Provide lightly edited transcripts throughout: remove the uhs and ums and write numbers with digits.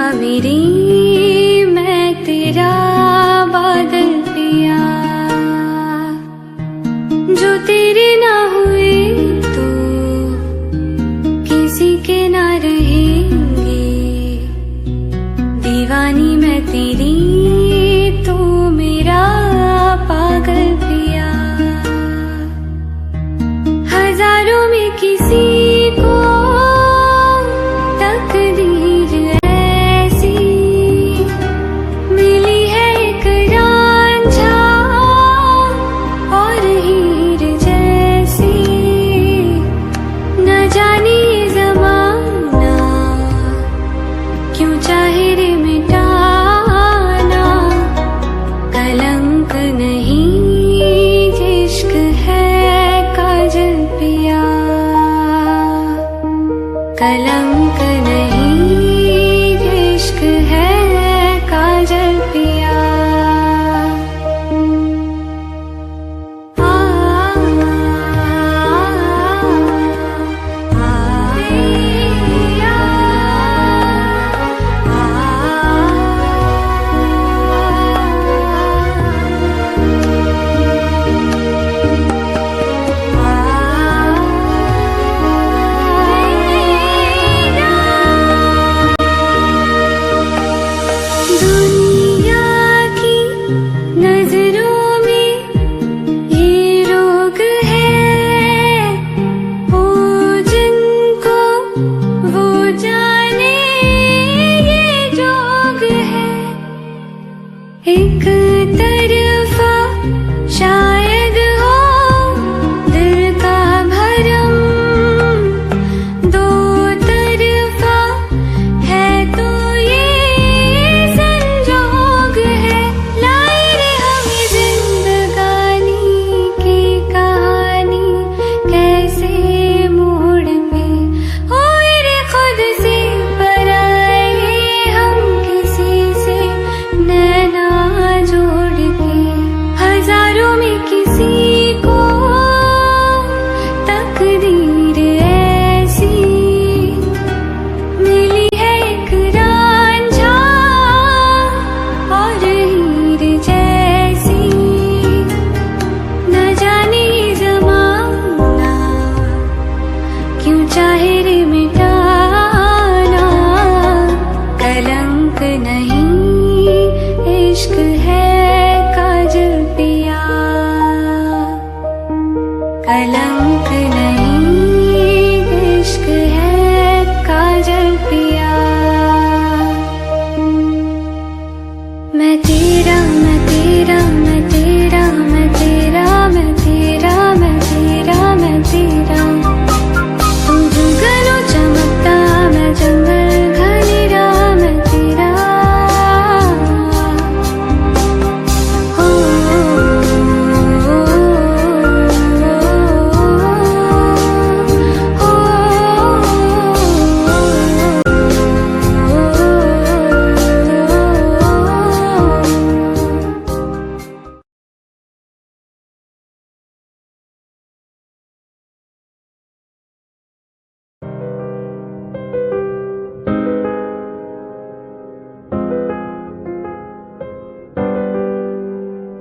मेरी मैं तेरा बादल पिया, जो तेरे ना हुए तो किसी के ना रहेंगे। दीवानी मैं तेरी तो मेरा पागल पिया, हजारों में किसी को तकदीर ऐसी मिली है, एक रांझा और हीर जैसी। न जाने ये ज़माना क्यों चाहे रे मिटाना, कलंक नहीं इश्क है काजल पिया, कलंक नहीं इश्क है काजल पिया। दुनिया की नजरों में ये रोग है, वो जिनको वो जाने ये जोग है। एक तरफा शायद हो दिल का भरम, दो तरफा है तो ये संजोग है। लाई रे हमें जिंदगानी की कहानी कैसे मोड़ पे होए रे खुद से पराए, हम किसी से नैना जोड़ के। हजारों में किसी को तकदीर ऐसी मिली है, एक रांझा और हीर जैसी। न जाने ये ज़माना क्यों चाहे रे मिटाना, कलंक नहीं इश्क है काजल पिया, कलंक नहीं इश्क है काजल पिया। मैं तेरा मैं तेरा मैं तेरा मैं तेरा मैं तेरा मैं तेरा मैं तेरा, तू जुगनू चमकता मैं जंगल घनेरा मैं तेरा। हो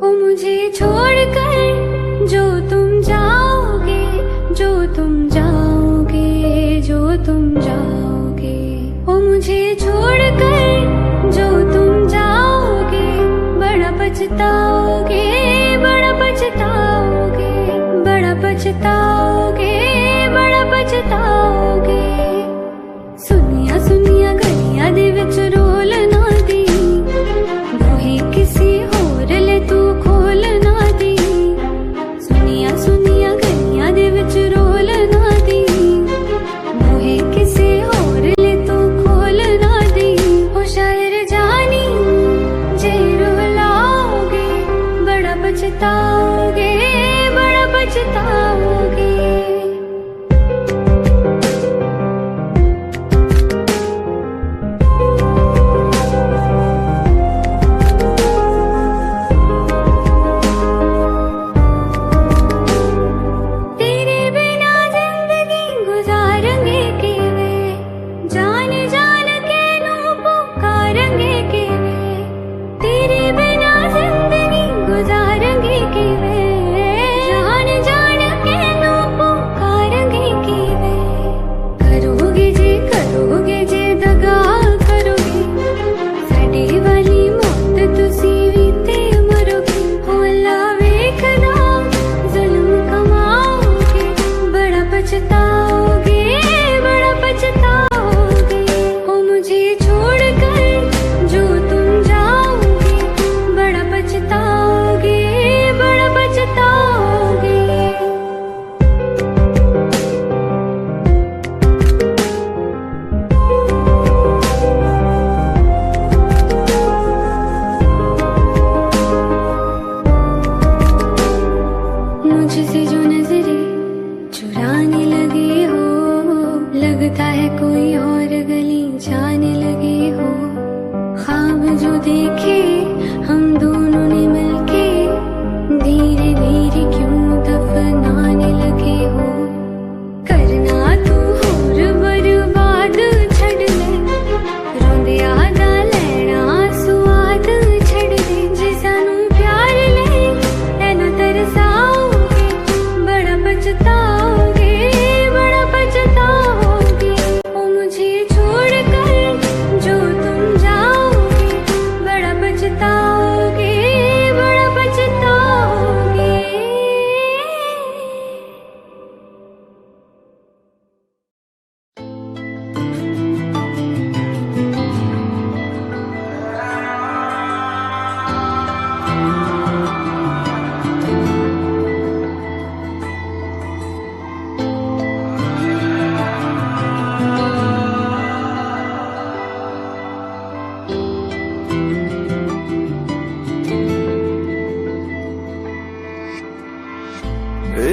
ओ मुझे छोड़कर जो तुम जाओगे, जो तुम जाओगे, जो तुम जाओगे। ओ मुझे छोड़कर जो तुम जाओगे, बड़ा पछताओगे, बड़ा पछताओगे, बड़ा पछताओगे, बड़ा पछताओगे। सुनिया सुनिया गलियां दे विच रोल ना दी, बूहे किसी होर ले तू खोल ना दी। सुनिया सुनिया गलियां दे विच रोल ना दी, बूहे किसी होर ले तू खोल ना दी। ओ शायर जानी जे रुलाओगे, बड़ा पछताओगे, बड़ा पछताओगे।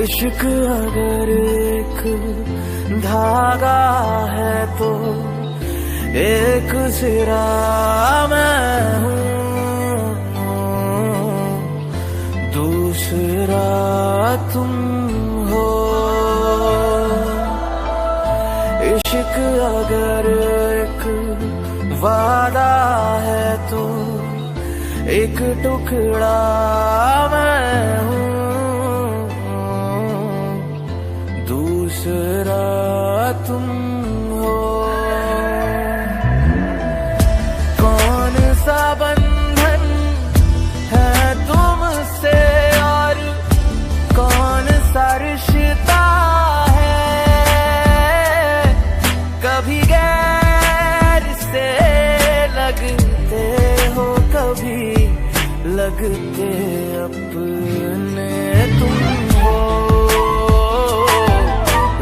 इश्क अगर एक धागा है तो एक सिरा मैं हूँ, दूसरा तुम हो। इश्क अगर एक वादा है तो एक टुकड़ा मैं हूँ, दूसरा तुम हो। कौन सा बंधन है तुमसे और कौन सा रिश्ता है, कभी गैर से लगते हो कभी लगते अपने तुम हो,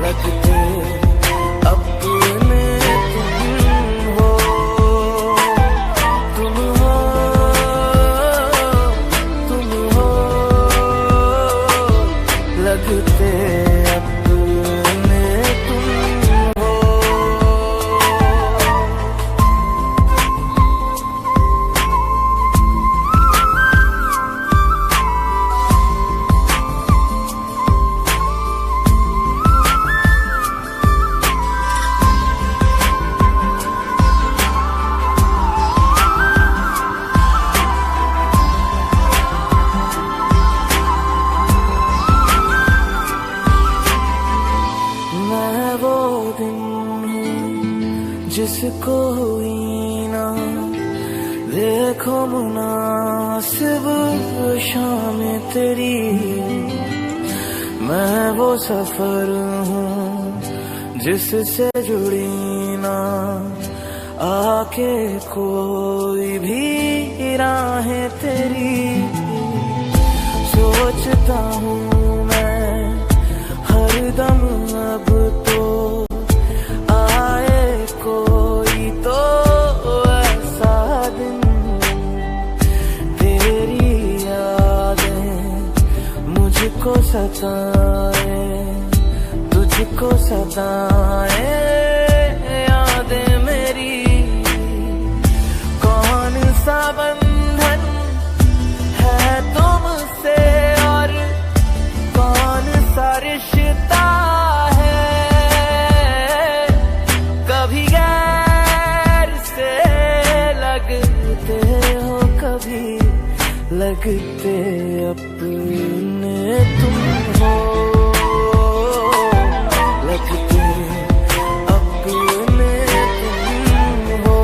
लगते अपने तुम हो, तुम हो, तुम हो, लगते अपने तुम हो। मैं वो दिन हूँ जिसको हुई ना देखो मुनासिब शाम तेरी। मैं वो सफर हूँ जिससे जुड़ी ना आके कोई भी राहें तेरी। सोचता हूँ मैं हरदम अब तो आए कोई तो ऐसा दिन, तेरी यादें मुझको सताए, तुझको सताए यादें मेरी। कौन सा बंधन है तुमसे और कौन सा रिश्ता है, कभी गैर से लगते हो कभी लगते अपने तुम हो, लगते अपने तुम हो,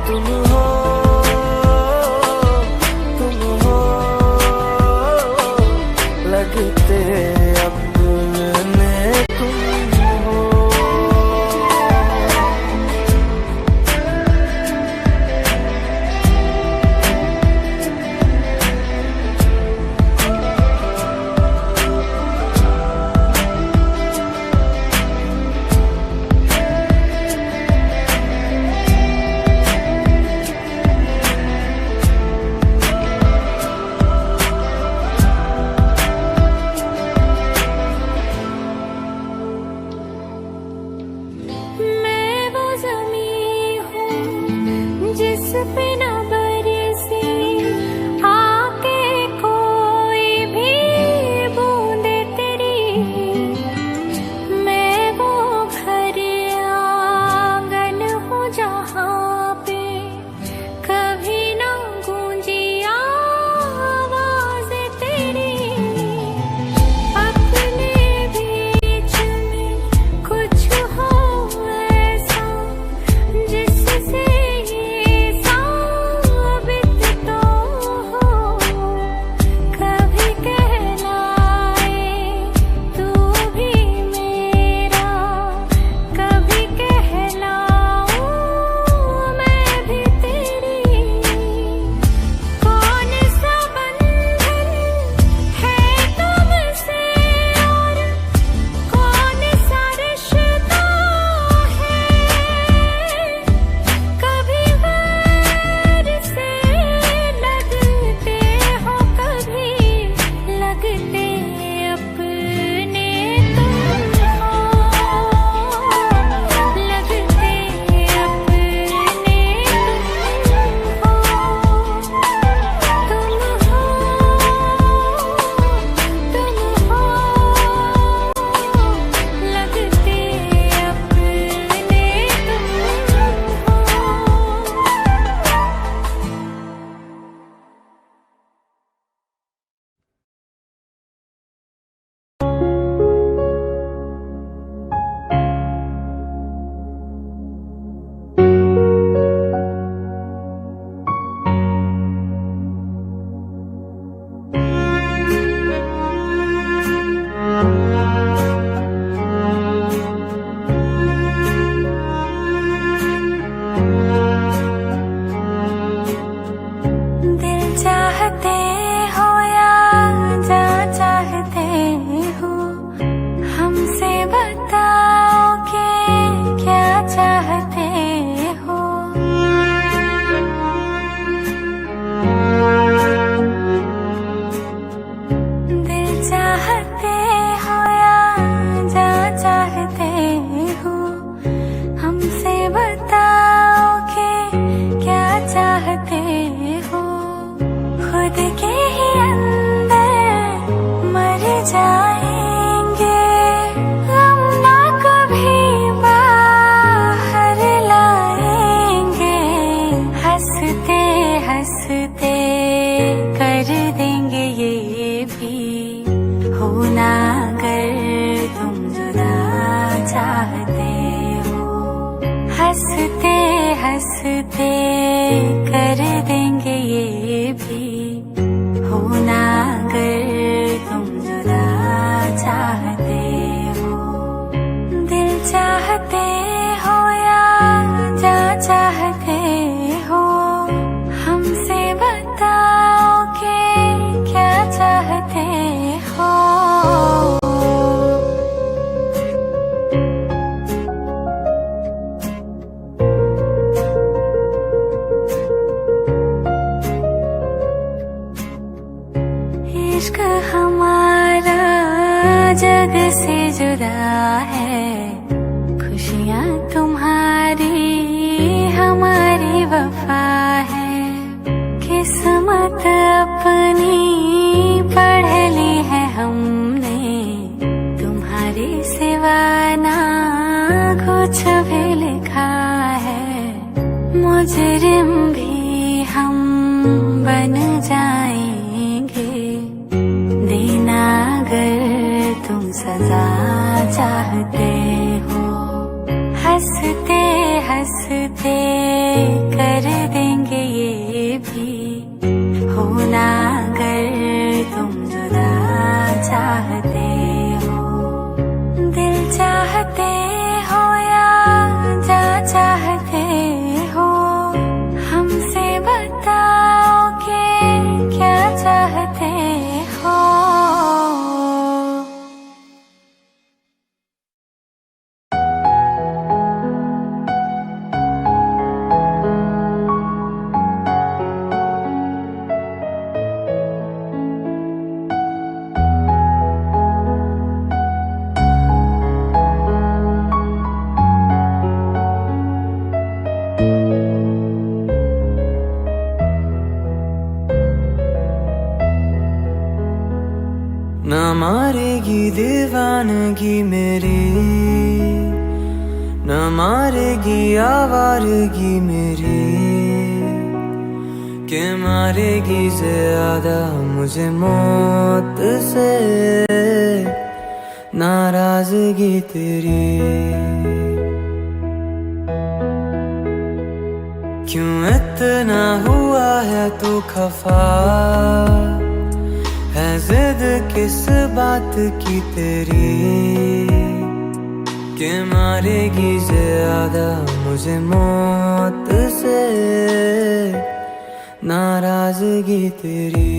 तुम हो, तुम हो, लगते अपने तुम हो। मैं वो ज़मीं हूँ जिस पे न बरसे आके कोई भी बूंदे तेरी। मैं वो घर आंगन हूँ जहाँ पे कभी न गूंजी आवाज़ तेरी। अपने बीच में कुछ हो ऐसा जिससे ये सांस हंसते कर देंगे ये भी होना अगर तुम जुदा चाहते हो। दिल चाहते हो या जा चाहते हो, हमसे बताओ कि क्या चाहते हो। इश्क हमारा जग से जुदा है, खुशियाँ तुम्हारी हमारी वफा है। किस्मत अपनी पढ़ ली है हमने, तुम्हारे सिवा ना कुछ भी लिखा है। मुजरिम भी हम बन जाएंगे, देना अगर तुम सजा चाहते हो। हंसते हंसते कर देंगे ये भी होना अगर तुम जुदा चाहते हो। दिल चाहते हो या जा चाहते हो, हमसे बताओ कि क्या चाहते हो। ना मारेगी दीवानगी मेरी, ना मारेगी आवारगी मेरी, के मारेगी ज्यादा मुझे मौत से नाराजगी तेरी। क्यों इतना हुआ है तू खफा, है जिद किस बात की तेरी, के मारेगी ज्यादा मुझे मौत से नाराजगी तेरी।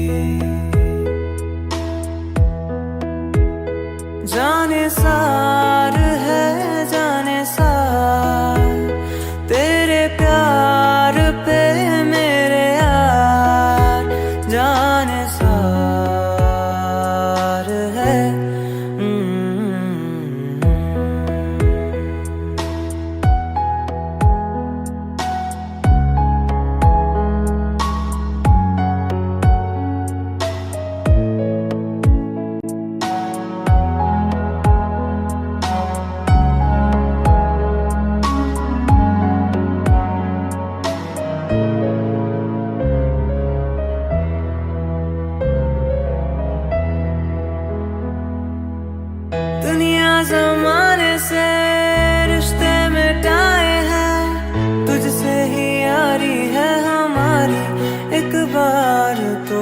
जाने सार है जाने सार तेरे प्यार पे मेरे यार, जाने सार है। दुनिया जमाने से रिश्ते मिटाए हैं, तुझसे ही यारी है हमारी, एक बार तो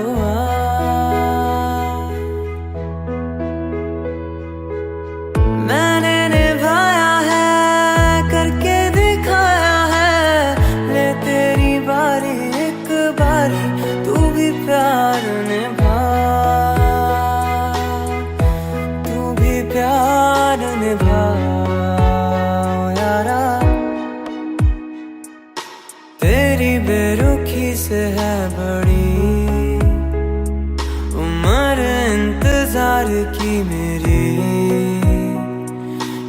मैंने निभाया है करके दिखाया है, ले तेरी बारी एक बारी तू भी प्यार निभा, प्यार निभा यारा। तेरी बेरुखी से है बड़ी उम्र इंतजार की मेरी,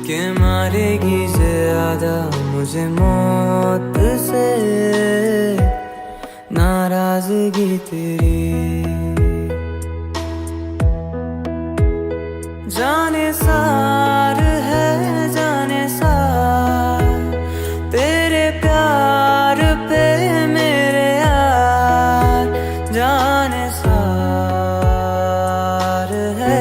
के मारेगी ज्यादा मुझे मौत से नाराजगी तेरी। जाने सार है जाने सार तेरे प्यार पे मेरे यार, जाने सार है।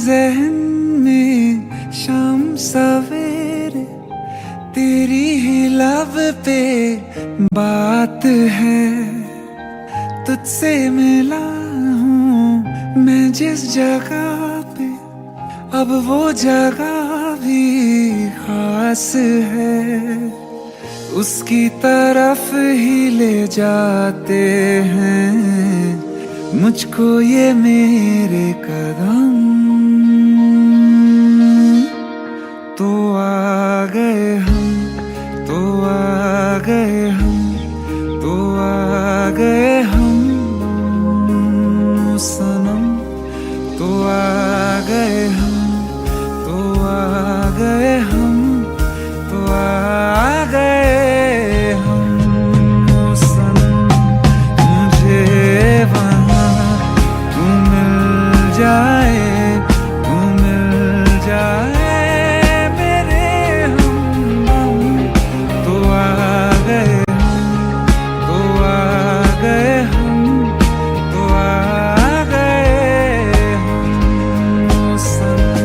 जहन में शाम सवेरे तेरी ही लब पे बात है। तुझसे मिला हूँ मैं जिस जगह पे, अब वो जगह भी खास है। उसकी तरफ ही ले जाते हैं मुझको ये मेरे कदम। तो आ गए हम, तो आ गए हम, तो आ गए हम सनम। तो आ गए हम, तो आ गए हम, तो आ गए हम सनम। मुझे वहाँ तू मिल जाए, तू मिल जाए मेरे हमदम। तो आ गए हम, तो आ गए हम, तो आ गए हम सनम।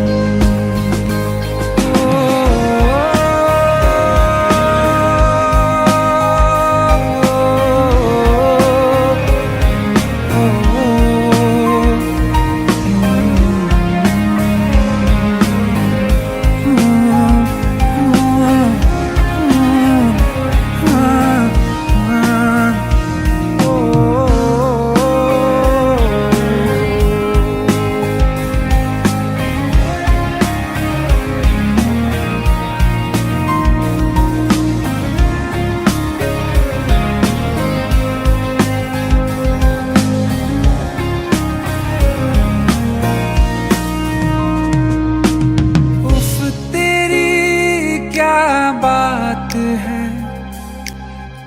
है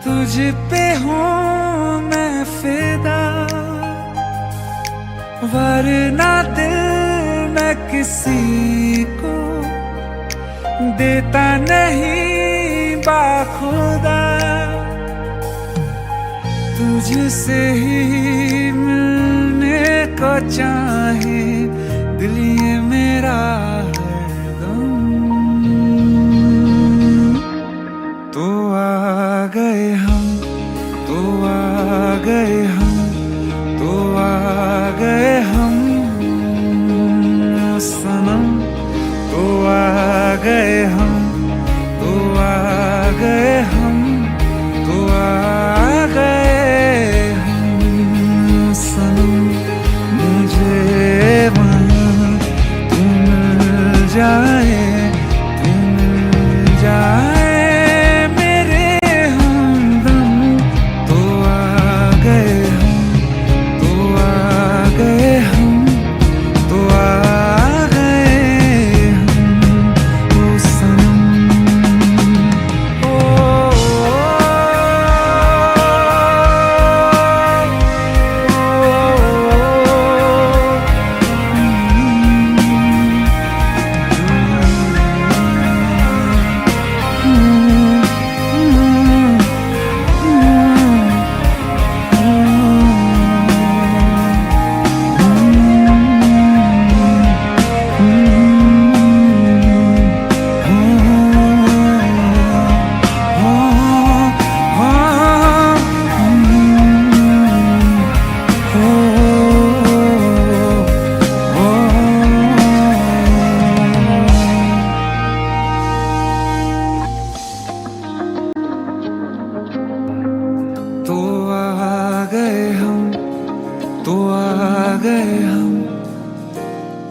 तुझ पे हूँ मैं फिदा, वरना दिल मैं किसी को देता नहीं बाखुदा। तुझसे ही मिलने को चाहे दिल ये मेरा हरदम। तो आ गए हम, तो आ गए हम, तो आ गए हम सनम। तो आ गए हम, तो आ गए हम, तो आ गए हम सनम। मुझे वहाँ तू मिल जाए, तू मिल जाए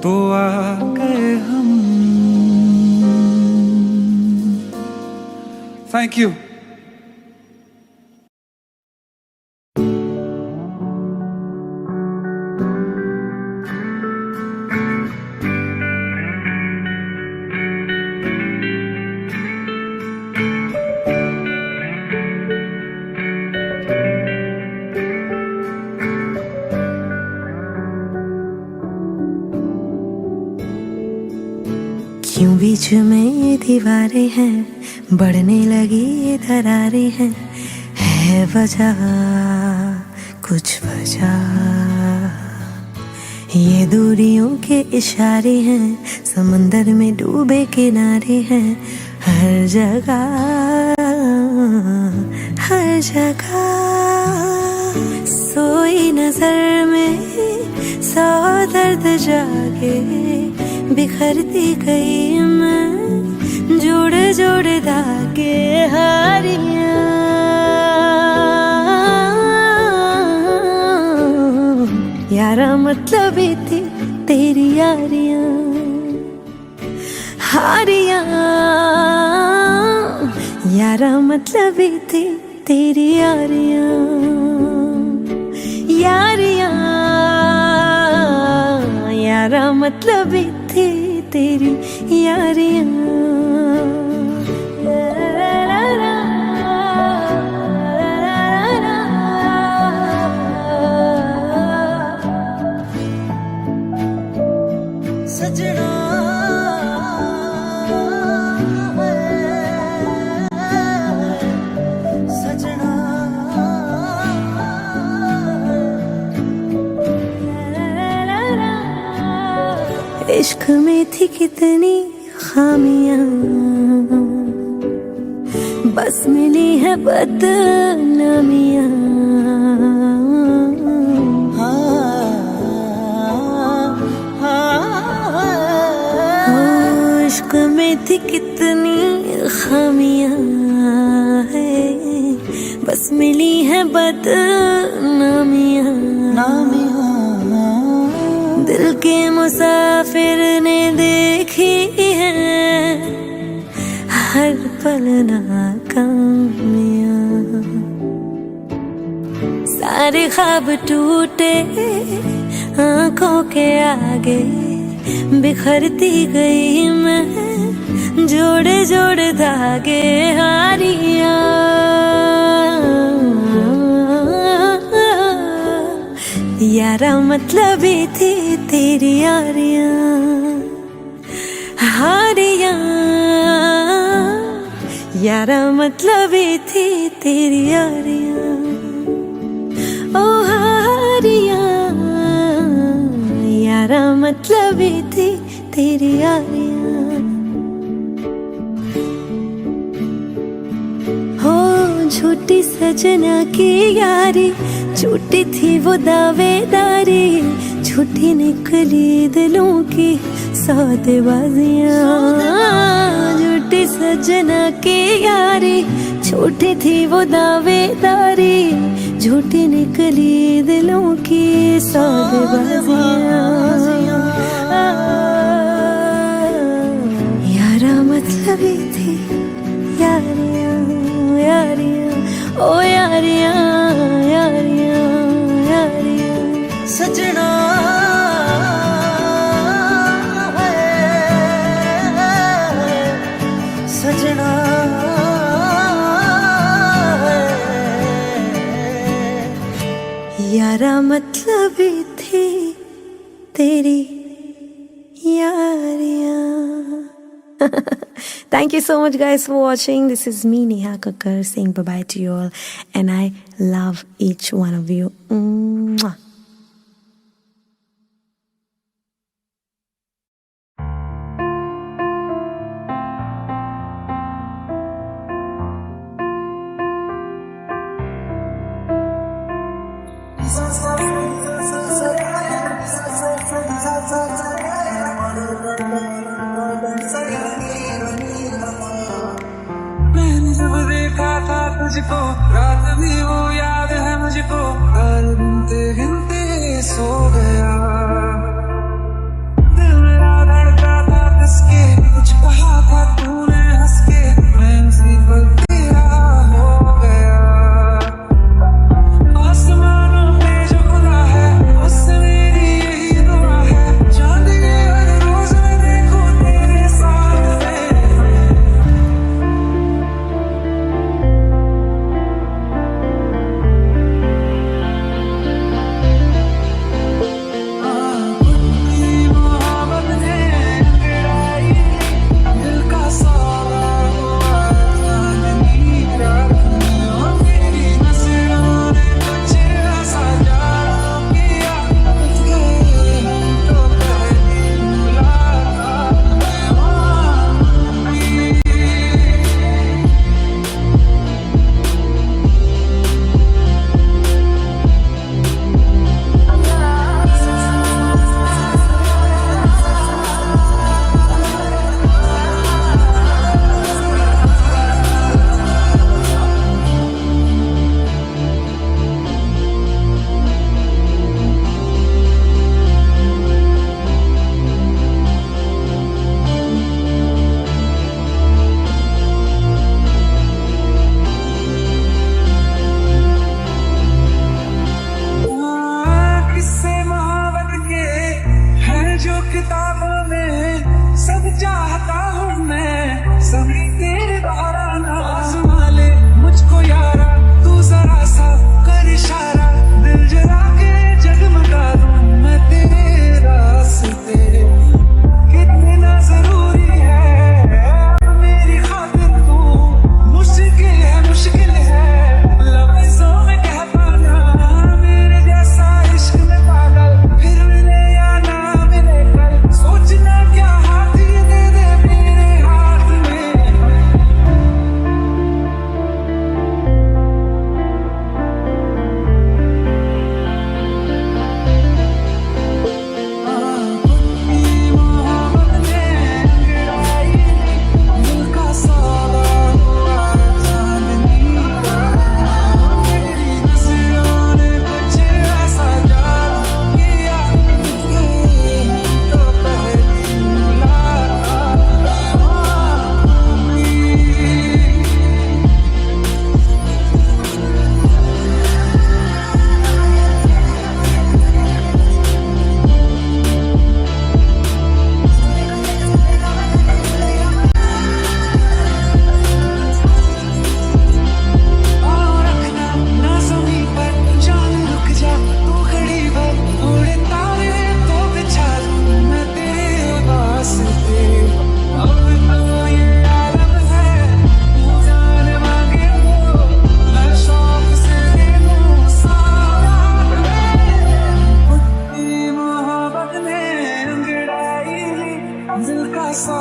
तो आ गए हम। Thank you. क्यों बीच में ये दीवारें हैं, बढ़ने लगी ये दरारें हैं, है वजह कुछ वजह ये दूरियों के इशारे हैं, समंदर में डूबे किनारे हैं। हर जगह हर जगह सोई नजर में 100 दर्द जागे, बिखरती गई मैं जोड़ जोड़ धागे। हारियां यारा मतलब ही थी तेरी यारियां, हारियां यारा मतलब ही थी तेरी यारियां। यारियां यारा मतलब ही थी तेरी यारियां। सजना सजना इश्क में थी कितनी खामियां, बस मिली है बदनामियां। इश्क में थी कितनी खामियां है, बस मिली है बदनामियां। दिल के मुसाफिर ने देखी है हर पल नाकामियां। सारे ख्वाब टूटे आंखों के आगे, बिखरती गई मैं जोड़े जोड़े धागे। हारियां यारा मतलब ही थी तेरी यारियां। हारियां यारा मतलब ही थी तेरी यारियां। ओ हारियां यारा मतलब ही थी तेरी यारियां। हो झूठी सजना की यारी, झूठी थी वो दावेदारी, झूठी निकली दिलों की सौदेबाजियां। झूठी सजना की यारी, झूठी थी वो दावेदारी, झूठी निकली दिलों की सौदेबाजियां। यारा मतलब ही थी यारियां यारियां। ओ यारियां यारियां यारियां। सजना सजना यारा मतलब ही थी तेरी Yaariyan. Thank you so much guys for watching. This is me Neha Kakkar saying bye bye to you all, and I love each one of you. Mwah. मैंने जब देखा था तुझको, रात भी वो याद है मुझको, हर गिनते गिनते सो गया। दिल मेरा धड़का था कसके, कुछ कहा था तूने हंस के, मैं उसी पल तेरा हो गया। आसमानों पे जो खुदा है, उससे मेरी यही दुआ है, चांद के हर रोज मैं देखूं तेरे साथ में।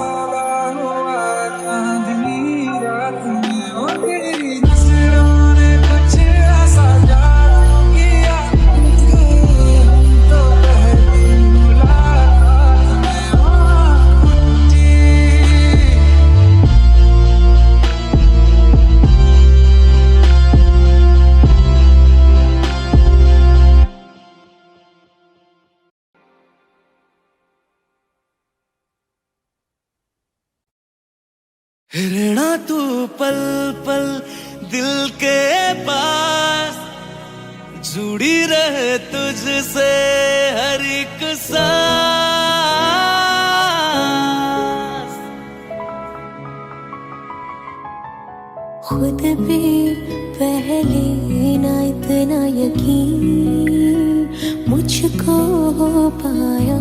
हुआ चांदनी रात में ओ तेरी नजरों ने कुछ ऐसा जादू किया हम तो पहली मुलाकात में जी। हिरना तू पल पल दिल के पास जुड़ी रहे तुझसे हर एक सांस। खुद भी पहले ना इतना यकीन मुझको हो पाया,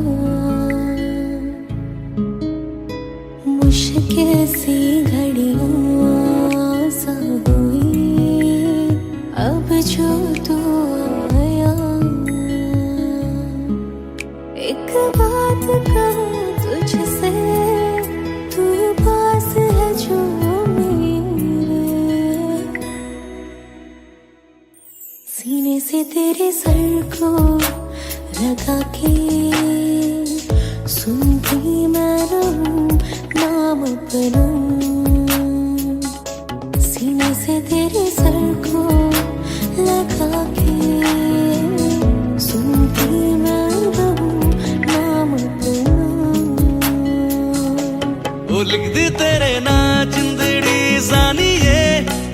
मुश्किल सी घड़ियां सा हुई अब जो तू आया। एक बात कहूँ तुझसे, तू पास है जो मेरे, सीने से तेरे सर को लगा के सुनती मैं रहूं नाम अपना। सीने से तेरे सर को लगा के सुनती मैं रहूं नाम अपना। ओ लिख दी तेरे ना जिंदड़ी सानिए,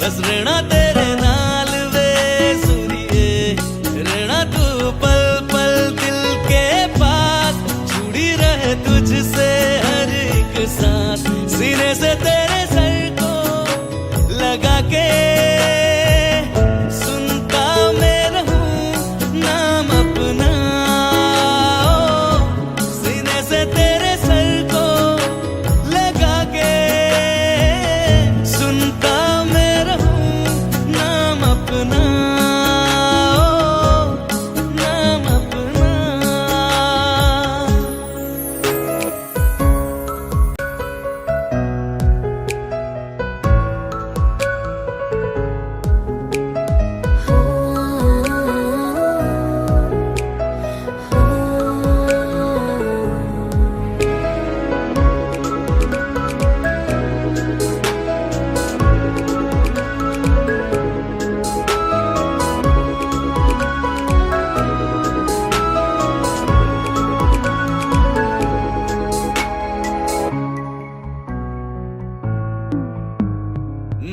बस रहना तेरे नाल वे सुनिए। रहना तू पल पल दिल के पास, जुड़ी रहे तुझसे हर एक सांस। सीने से तेरे सर को लगा के सुनता मैं रहूं नाम अपना। सीने से तेरे सर को लगा के सुनता मैं रहूं नाम अपना, नाम अपना।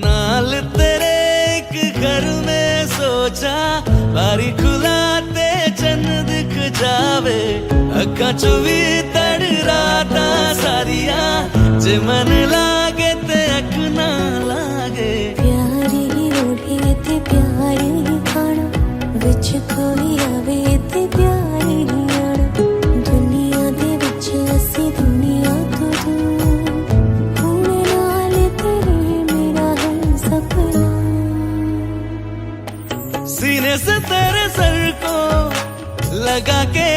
नाल तेरे एक घर में सोचा, बारी खुलाते चन दिख जावे। अखा चो भी तड़ राता सारिया, जे मन लागे ते अख ना लागे। प्यारी रोटी ते प्यारी खाना, विच कोई आवे ते प्यारी आना। दुनिया दे विच असी दुनिया तो दूर, हुण नाल तेरे मेरा है सपना। सीने से तेरे सर को लगा के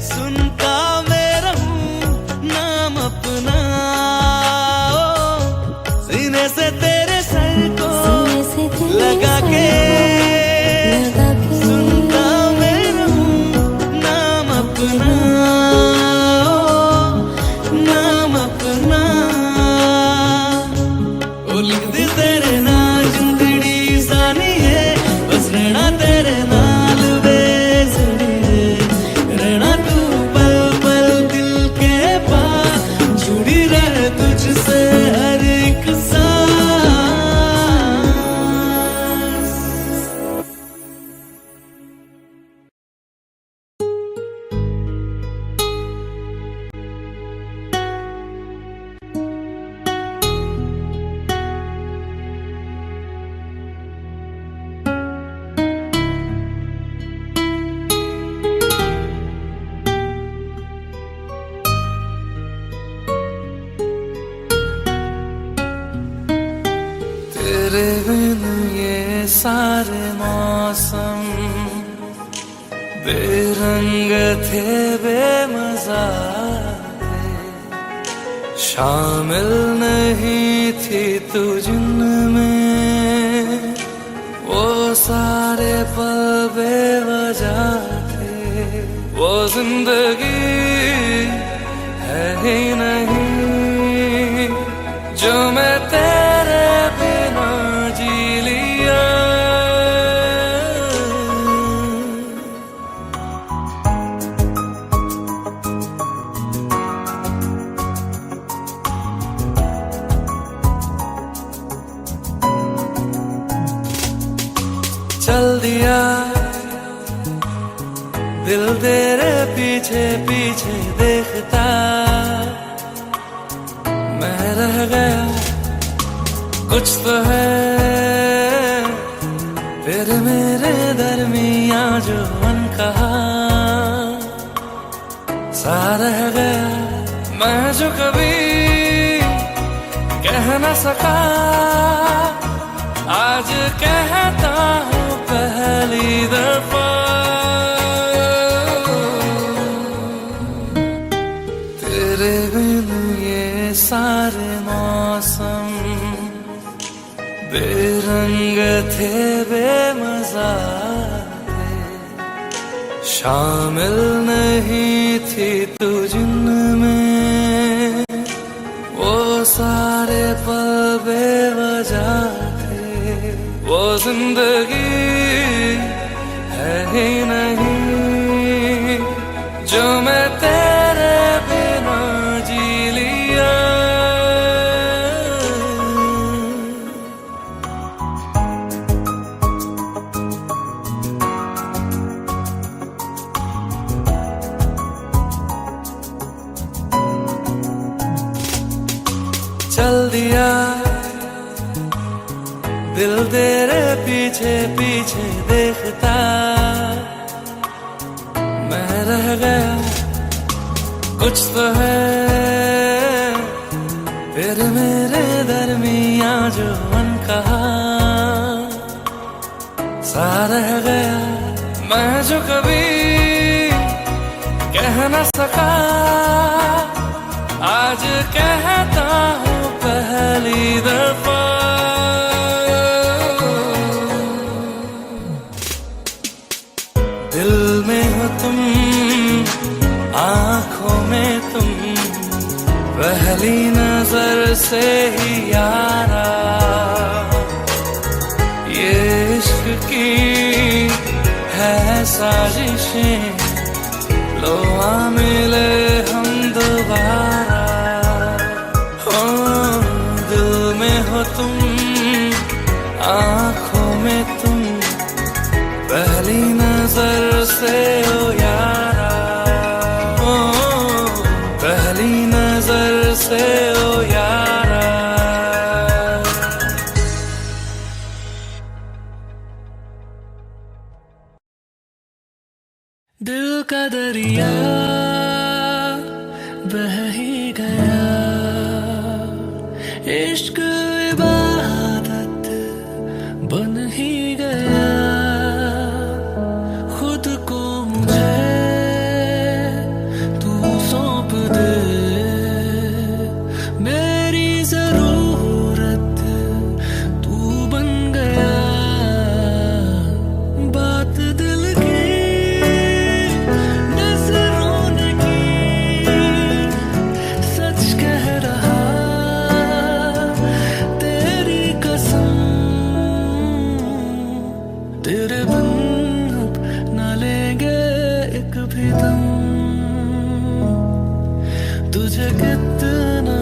सुनता मैं रहूं नाम अपना। सीने से तेरे सर को लगा के सुनता मैं रहूं नाम अपना, नाम अपना। ओ लिख दी तेरे ना जिंदड़ी सानिए, बस रहना तेरे नाल वे सुनिए। रहना तू पल पल दिल के पास, जुड़ी रहे तुझसे हर एक सांस। तेरे बिन ये सारे मौसम बेरंग थे, बेमजा थे। शामिल नहीं थी तू जिनमें, वो सारे पल बेवजह थे। वो जिंदगी है ही नहीं जो मैं तेरे बिना जी लिया। चल दिया दिल तेरे पीछे पीछे देखता, मैं रह गया कुछ तो है फिर मेरे दरमिया जो अनकहा सा रह गया। मैं जो कभी कह न सका आज कहता हूँ पहली दफा। तेरे बिन ये सारे मौसम बेरंग थे बेमजा थे, शामिल नहीं थी तू जिनमें, वो सारे पल बेवजह थे। वो जिंदगी है ही नहीं जो मैं तेरे बिना जी लिया। चल दिया दिल तेरे पीछे पीछे देखता, मैं रह गया कुछ तो है फिर मेरे दरमिया जो अनकहा सा रह गया। मैं जो कभी कह न सका आज कहता हूँ पहली दफा। दिल में हो तुम आँखों में तुम, पहली नजर से ही यारा ये इश्क की है साजिशें, लो आ मिले हम दोबारा। हो दिल में हो तुम आँखों में तुम, पहली नजर से ओ यारा, ओ पहली नजर से ओ यारा। दिल का दरिया बह ही गया, इश्क इबादत बन ही गया। खुद को मुझे तू सौंप दे, मेरी जरूरत तू बन गया। बात दिल की नजरों ने की, सच कह रहा तेरी कसम। तेरे बिन अब न लेंगे एक भी दम, तुझे कितना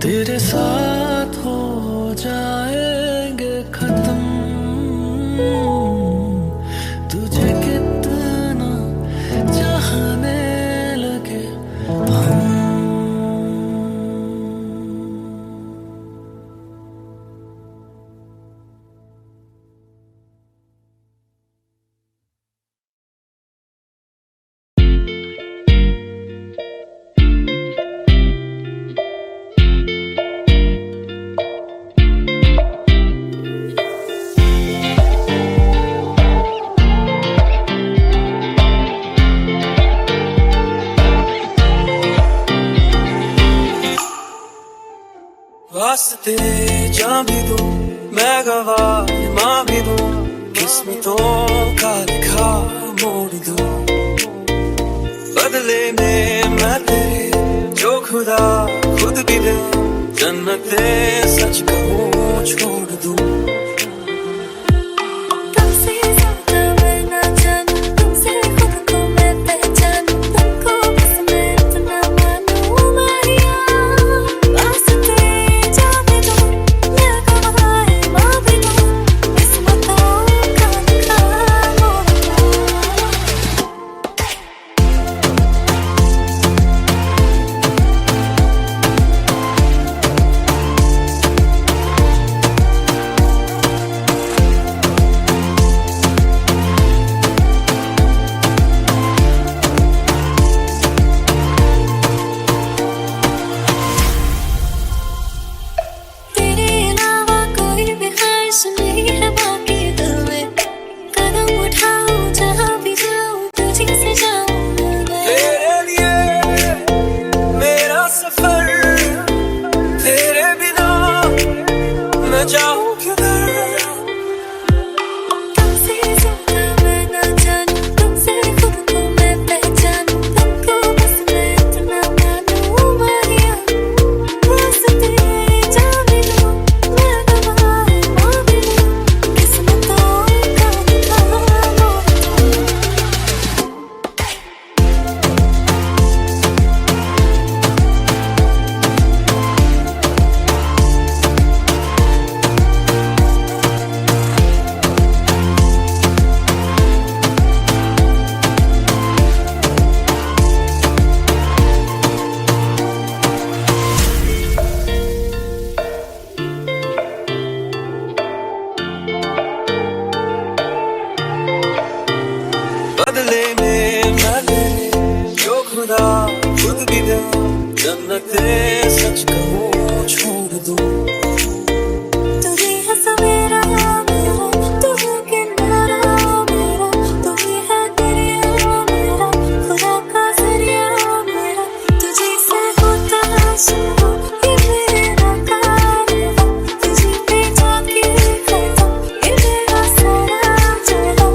तेरे साथ हो जाएंगे खत्म, तुझे कितना चाहने लगे हम। वास्ते जान भी दूं, मैं गवाह मां भी दूं, किस्मतों का लिखा मोड़ दूं। बदले में मैं तेरे जो खुदा खुद भी दे, जन्नते सच कहूं छोड़ दूं। बदले में मैं जो खुदा खुद भी दे, जन्नते सच कहूं छोड़ दूं। तुझे है सवेरा मेरा, तू है किनारा मेरा, तू ही है दरिया मेरा, खुदा का जरिया मेरा। तुझे से होता शुरू ये मेरा कारवां, तुझे पे जाके खत्म ये मेरा सारा जहां।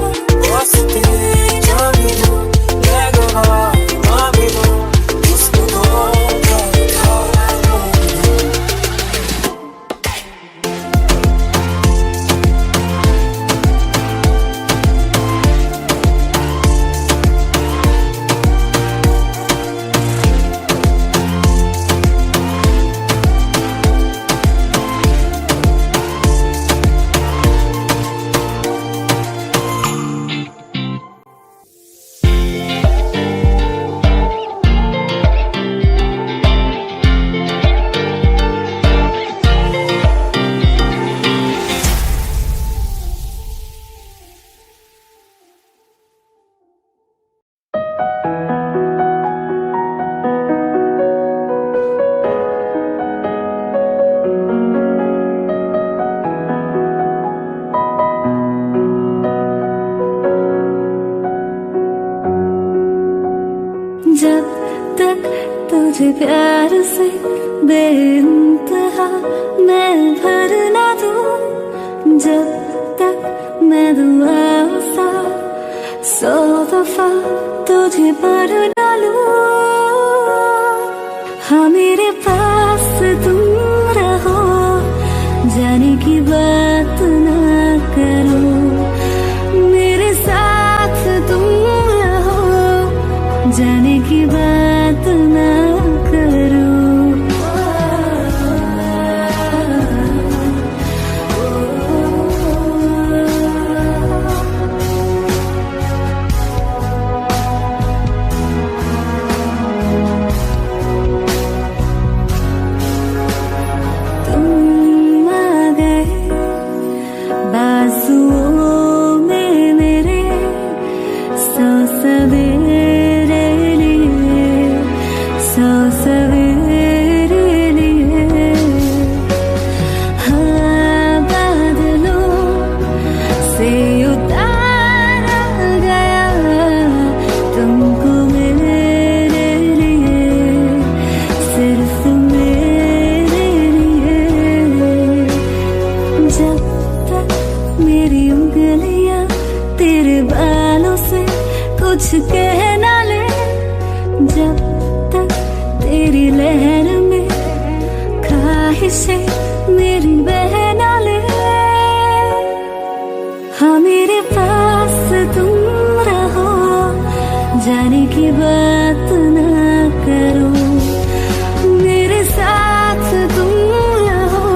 वास्ते जब तक तुझे प्यार से बेइंतहा मैं भर ना दूं, जब तक मैं दुआ सा 100 दफा तुझे पर ना लूं। हाँ मेरे पास तुम रहो, जाने की बात ना करो, मेरे साथ तुम रहो, जाने की बात ना करो। से मेरी बहना ले, हाँ मेरे पास तुम रहो, जाने की बात ना करो, मेरे साथ तुम रहो,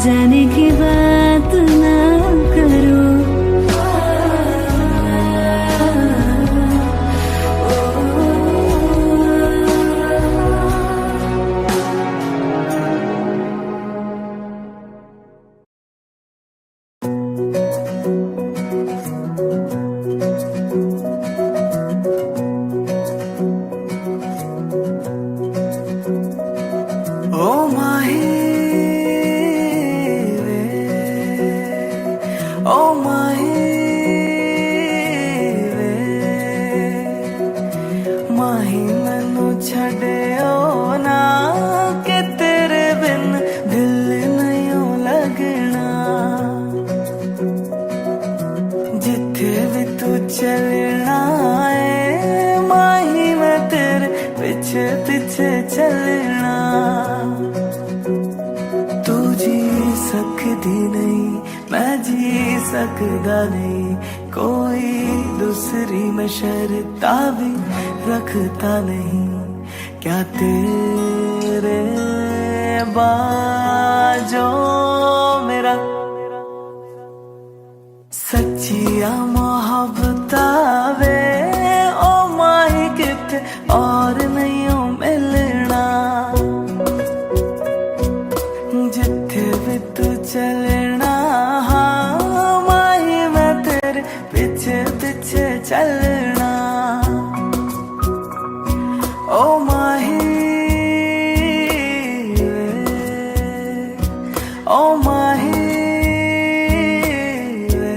जाने की बात ना करो। सकदा नहीं कोई दूसरी में शर्ता भी रखता नहीं, क्या तेरे बाजों मेरा सच्चिया मोहब्बत वे ओ माही कित और नहीं मिलना, जिथे भी तू चलना पीछे चलना। ओ माही वे, ओ माही वे।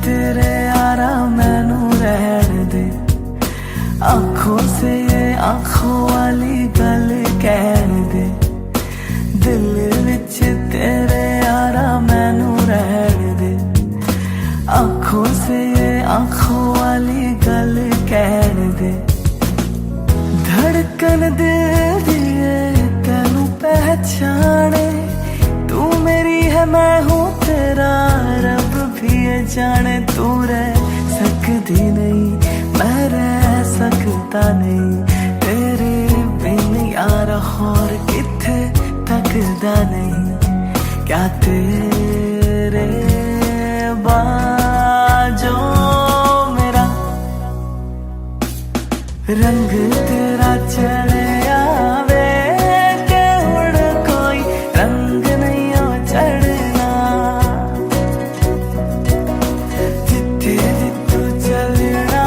तेरे यारा मैनू रहन दे, आंखों से ये आंखों वाली गल कहन दे, दिल विच तेरे यारा मैनू रहन दे, आंखों से ये आंखों वाली गल कहन दे, धड़कन दिल दी तेनू पहचाने, तू मेरी है मैं हूँ तेरा, रब भी ये जाने तू रह सकती नहीं, मैं रह सकता नहीं, तेरे बिन यार और किथे तकदा नहीं, क्या तेरे बाजों मेरा रंग तेरा चले आवे के उड़ कोई रंग नहीं हो चढ़ना, जिथे भी तू चलना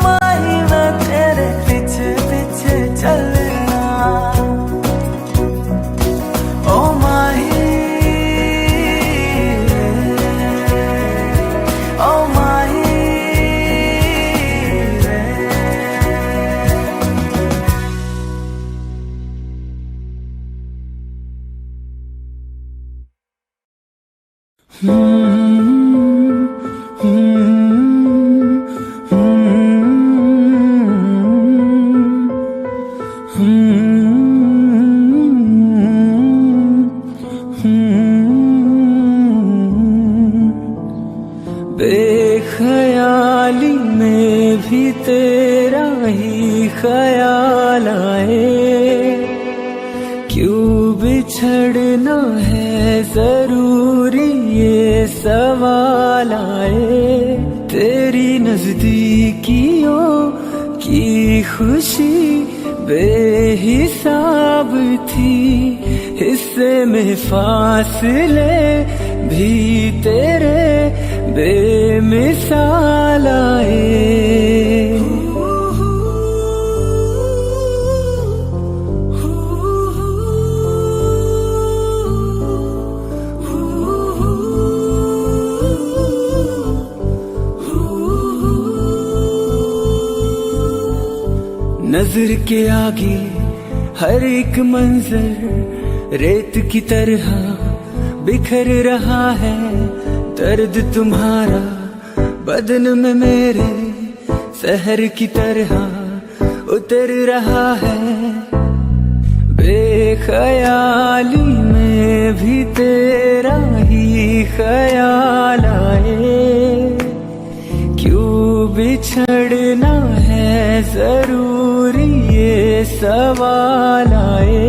माही मैं तेरे पीछे पीछे चलना। ओ माही ओ माही बेख्याली में भी तेरा ही ख्याल आए, क्यों बिछड़ना है जरूरी ये सवाल आए, तेरी नजदीकियों की खुशी बेहिसाब थी, हिस्से में फासले भी तेरे बेमिसाल आए। नजर के आगे हर एक मंजर रेत की तरह बिखर रहा है। दर्द तुम्हारा बदन में मेरे शहर की तरह उतर रहा है। बेख्याली में भी तेरा ही ख्याल आए। क्यों बिछड़ना है जरूरी ये सवाल आए।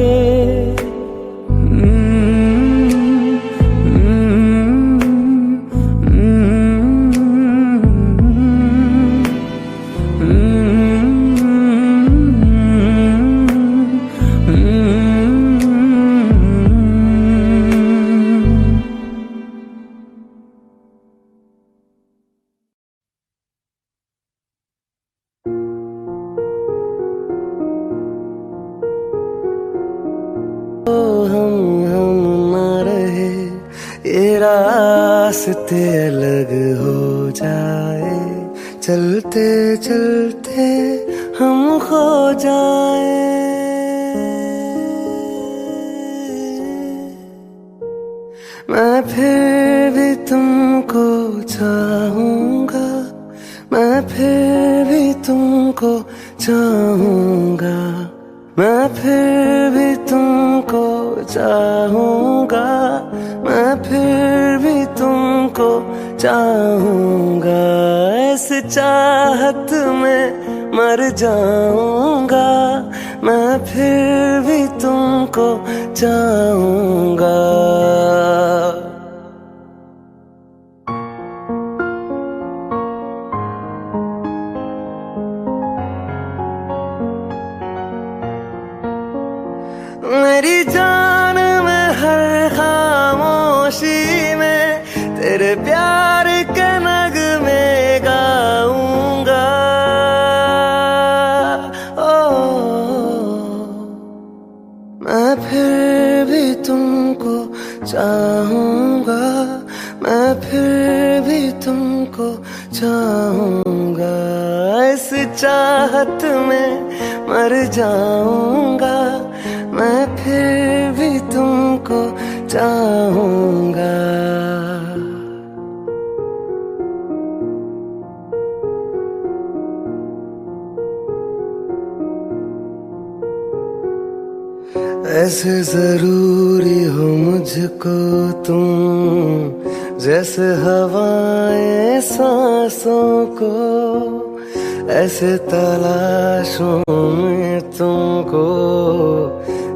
रास्ते अलग हो जाए, चलते चलते हम खो जाए। मैं फिर भी तुमको चाहूंगा, मैं फिर भी तुमको चाहूंगा, मैं फिर भी तुमको चाहूंगा, मैं फिर भी तुमको चाहूंगा। इस चाहत में मर जाऊंगा, मैं फिर भी तुमको चाहूंगा। मेरी जान में हर खामोशी में तेरे प्यार के नगमे गाऊंगा। मैं फिर भी तुमको चाहूंगा, मैं फिर भी तुमको चाहूंगा। इस चाहत में मर जाऊंगा, मैं फिर भी तुमको चाहूंगा। ऐसे जरूरी हो मुझको तुम, जैसे हवाएं सांसों को। ऐसे तलाशों में तुमको,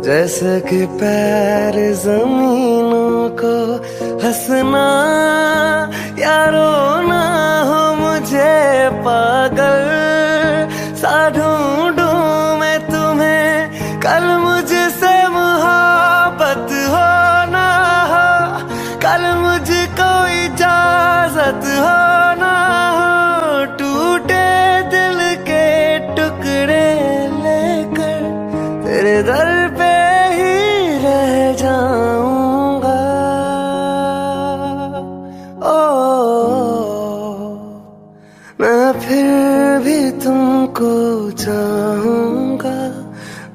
जैसे कि पैर जमीनों को। हंसना या रोना हो मुझे पागल सा ढूंढूं मैं तुम्हें। कल मुझसे मोहब्बत हो ना हो, कल मुझको इजाजत हो ना हो। टूटे दिल के टुकड़े लेकर तेरे दर पे रह जाऊंगा। मैं फिर भी तुमको चाहूंगा,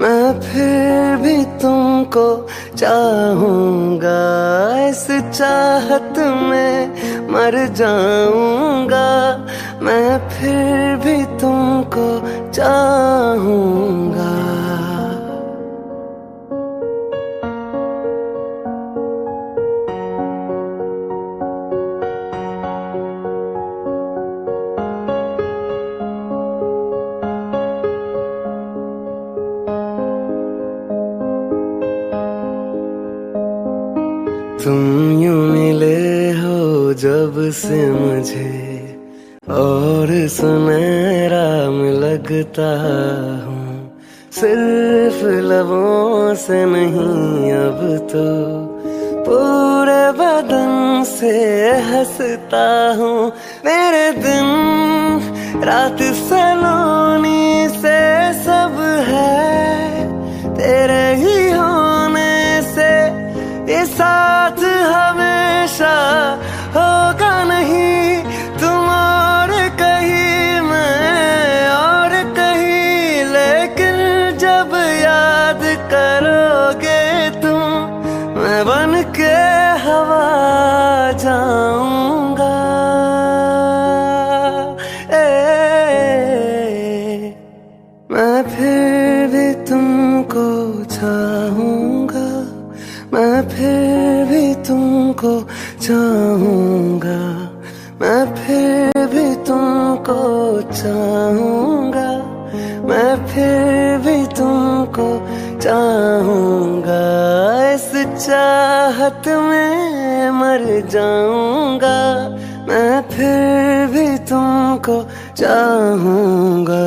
मैं फिर भी तुमको चाहूंगा। इस चाहत में मर जाऊंगा, मैं फिर भी तुमको चाहूंगा। तुम यूं मिले हो जब से मुझे, और सुनहरा में लगता हूँ। सिर्फ लबों से नहीं अब तो पूरे बदन से हंसता हूँ, मेरे दिन रात सलोनी से सब है तेरे ही होने से। ये साथ हमेशा होगा नहीं, तुम और कहीं मैं और कहीं, लेकिन जब याद करोगे तुम, मैं बन के हवा जाऊंगा। मैं फिर भी तुमको चाहूंगा, मैं फिर भी तुमको चाहूंगा, मैं फिर भी तुमको चाहूंगा, मैं फिर भी तुमको चाहूंगा। इस चाहत में मर जाऊंगा, मैं फिर भी तुमको चाहूंगा।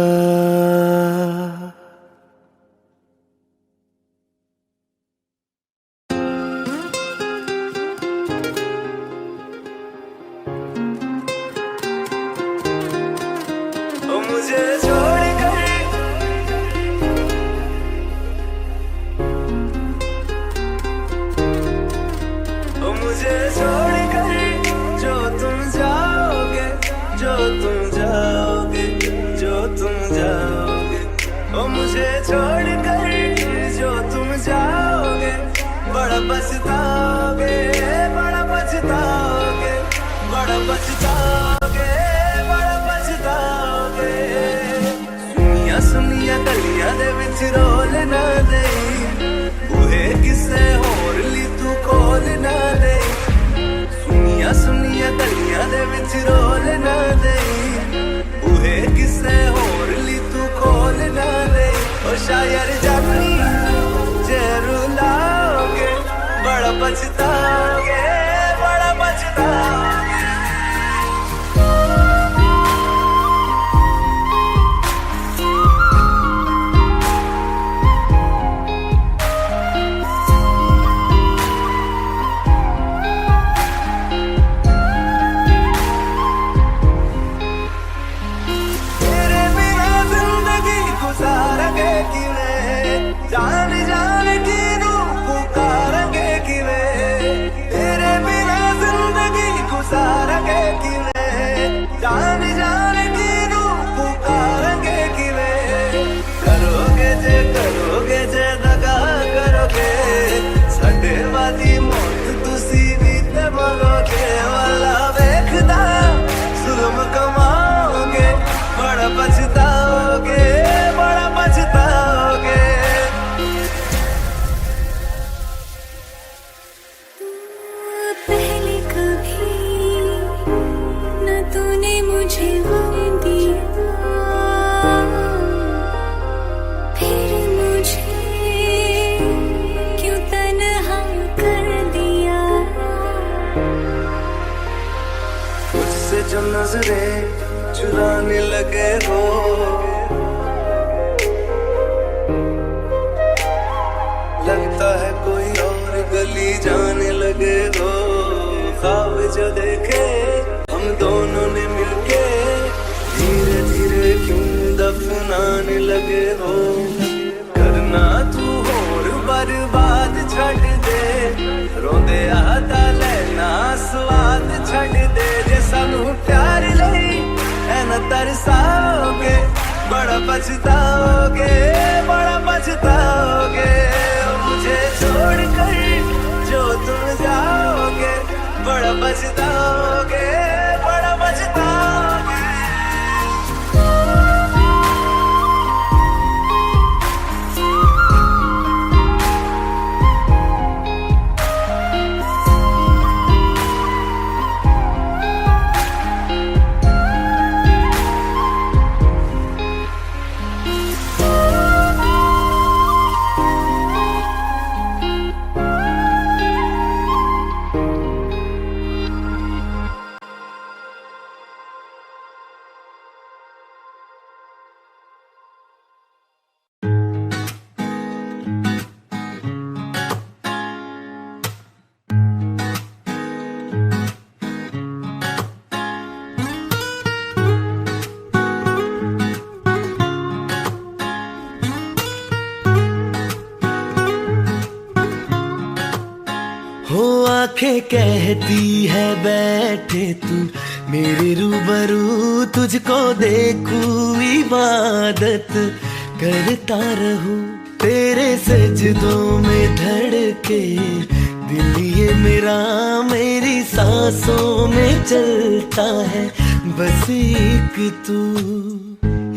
मुझे छोड़ कर मुझे छोड़ कर जो तुम जाओगे, जो तुम जाओगे, जो तुम जाओगे, ओ मुझे छोड़ कर जो तुम जाओगे, बड़ा पछताओगे, बड़ा पछताओगे, बड़ा पछताओगे, बड़ा पछताओगे। सुनिया सुनिया गलियां दे विच रोल ना देई, बूहे किसे होर ली तू खोल ना देई। सुनिया सुनिया गलियां दे विच रोल ना देई, बूहे किसे होर ली तू खोल ना देई। ओ शायर जानी जे रुलाओगे, बड़ा पछताओगे, बड़ा पछताओगे। जान जान की नू पुकारेंगे किवें, तेरे बिना जिंदगी गुजारेंगे किवें। जान जान की नू पुकारेंगे किवें, करोगे जे दगा करोगे, साडे वाली मौत तुसी भी ते मरोगे। वाला वेखदा जुल्म कमाओगे, बड़ा पछताओगे, बड़ा पछताओगे। पहले कभी न तूने मुझे गम दिया, फिर मुझे क्यों तन्हा कर दिया। मुझसे जो नजरें चुराने लगे हो, लगता है कोई और गली जाने लगे हो। ख्वाब जो देखे हम दोनों ने मिलके, धीरे धीरे क्यों दफनाने लगे हो। करना तू होर बर्बाद छड़ दे, रोंदे आता लेना स्वाद छड़ दे। जे सानू प्यार लई ऐना तरसाओगे, बड़ा पछताओगे, बड़ा पछताओगे। मुझे छोड़ कर जो तुम जाओगे, बड़ा पछताओगे, बड़ा पछताओगे। कहती है बैठे तू मेरे रूबरू, तुझको देखूं इबादत करता रहूं, तेरे सजदों में धड़के दिल ये मेरा, मेरी सांसों में चलता है बस एक तू।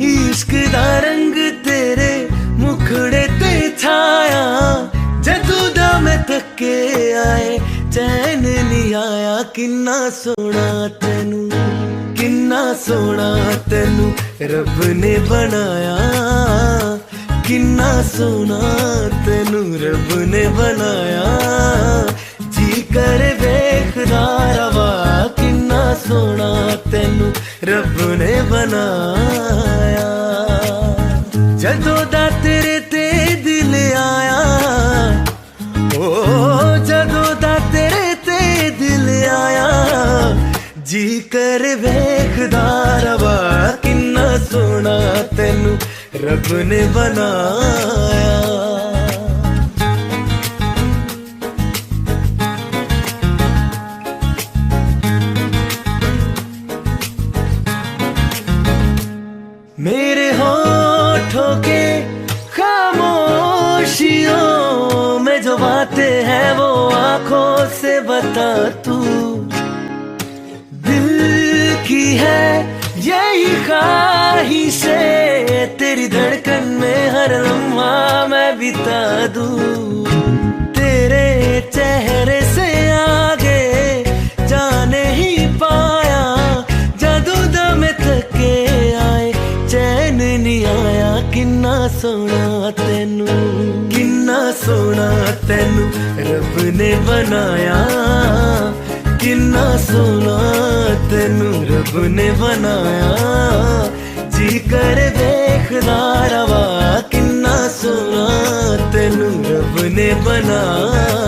इश्क दा रंग तेरे मुखड़े ते छाया, जदू दा मैं थके आए चैन नहीं आया, किन्ना सोना तेनू, किन्ना सोना तेनू रब ने बनाया, किन्ना सोना तेनू रब ने बनाया, जी कर वेखदा रवा, किन्ना सोना तेनू रब ने बनाया। जदों दा तेरे ते दिल आया, ओ जदों दा तेरे ते दिल आया, जी कर वेखदा रवा, किन्ना सोना तेनू रब ने बनाया। मेरे होठों के खामोशियों में जो बातें हैं वो आंखों से बता तू, दिल की है यही ख्वाहिशें, तेरी धड़कन में हर लम्हा मैं बिता दूं, तेरे चेहरे से आगे जा नहीं पाया, जादू दम थके आए चैन नहीं आया, किन्ना सोना तेनू, किन्ना सोना तेनू रब ने बनाया, किन्ना सोना तेनू रब ने बनाया, जी कर देखदा रवा, किन्ना सोना तेनू रब ने बनाया।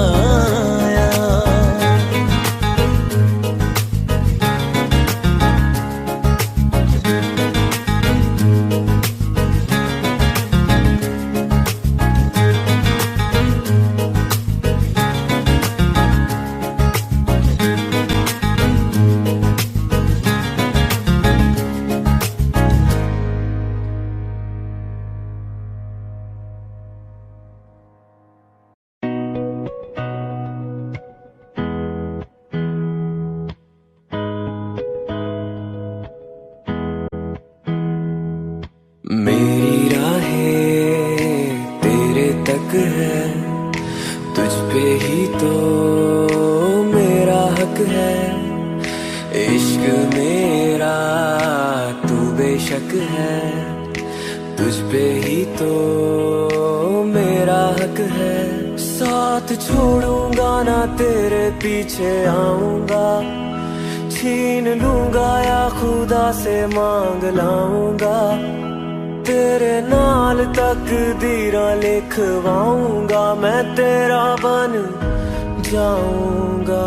मेरी राहें तेरे तक है, तुझ पे ही तो मेरा हक है, इश्क मेरा तू बेशक है, तुझ पे ही तो मेरा हक है, साथ छोड़ूंगा ना तेरे पीछे आऊंगा, छीन लूंगा या खुदा से मांग लाऊंगा, तेरे नाल तकदीरां लिखवाऊंगा, मैं तेरा बन जाऊंगा,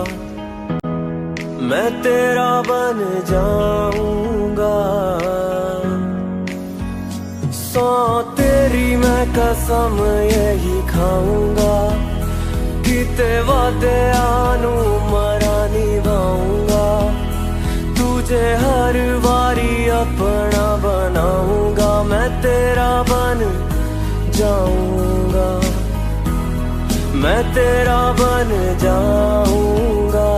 मैं तेरा बन जाऊंगा, सौ तेरी मैं कसम यही खाऊंगा, किते वादे आनू मरा निभाऊंगा, तुझे हर बारी अपना बनाऊंगा, मैं तेरा बन जाऊंगा, मैं तेरा बन जाऊंगा।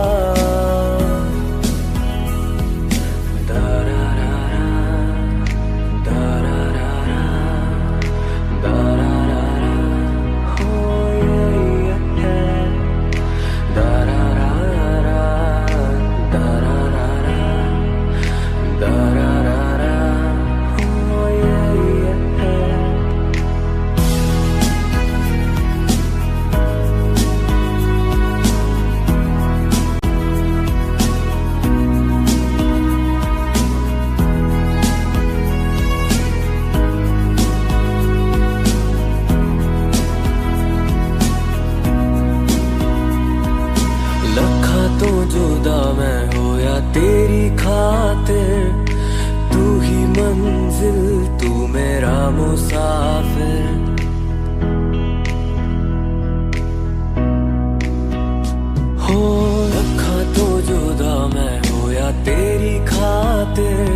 तेरी खातिर तू ही मंजिल, तू मेरा मुसाफिर, हो खातिर,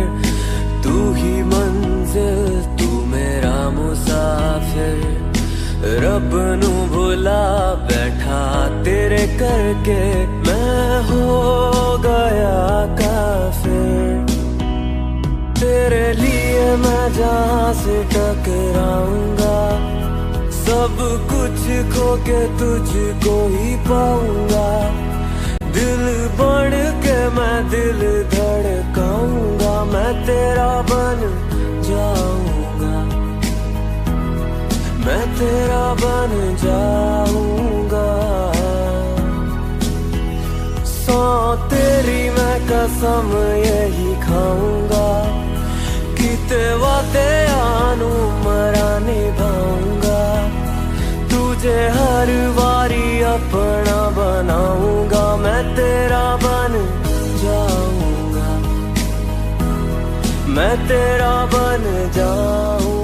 तू ही मंजिल तू मेरा मुसाफिर। रब नू भुला बैठा तेरे करके, मैं हो गया काफिर। तेरे लिए मैं जहाँ से टकराऊंगा, सब कुछ खो के तुझको ही पाऊंगा। दिल बढ़ के मैं दिल धड़काऊंगा, मैं तेरा बन जाऊंगा, मैं तेरा बन जाऊंगा। सौ तेरी मैं कसम यही खाऊंगा, किते वादे आनू मरा निभाऊंगा। तुझे हर बारी अपना बनाऊंगा, मैं तेरा बन जाऊंगा, मैं तेरा बन जाऊंगा।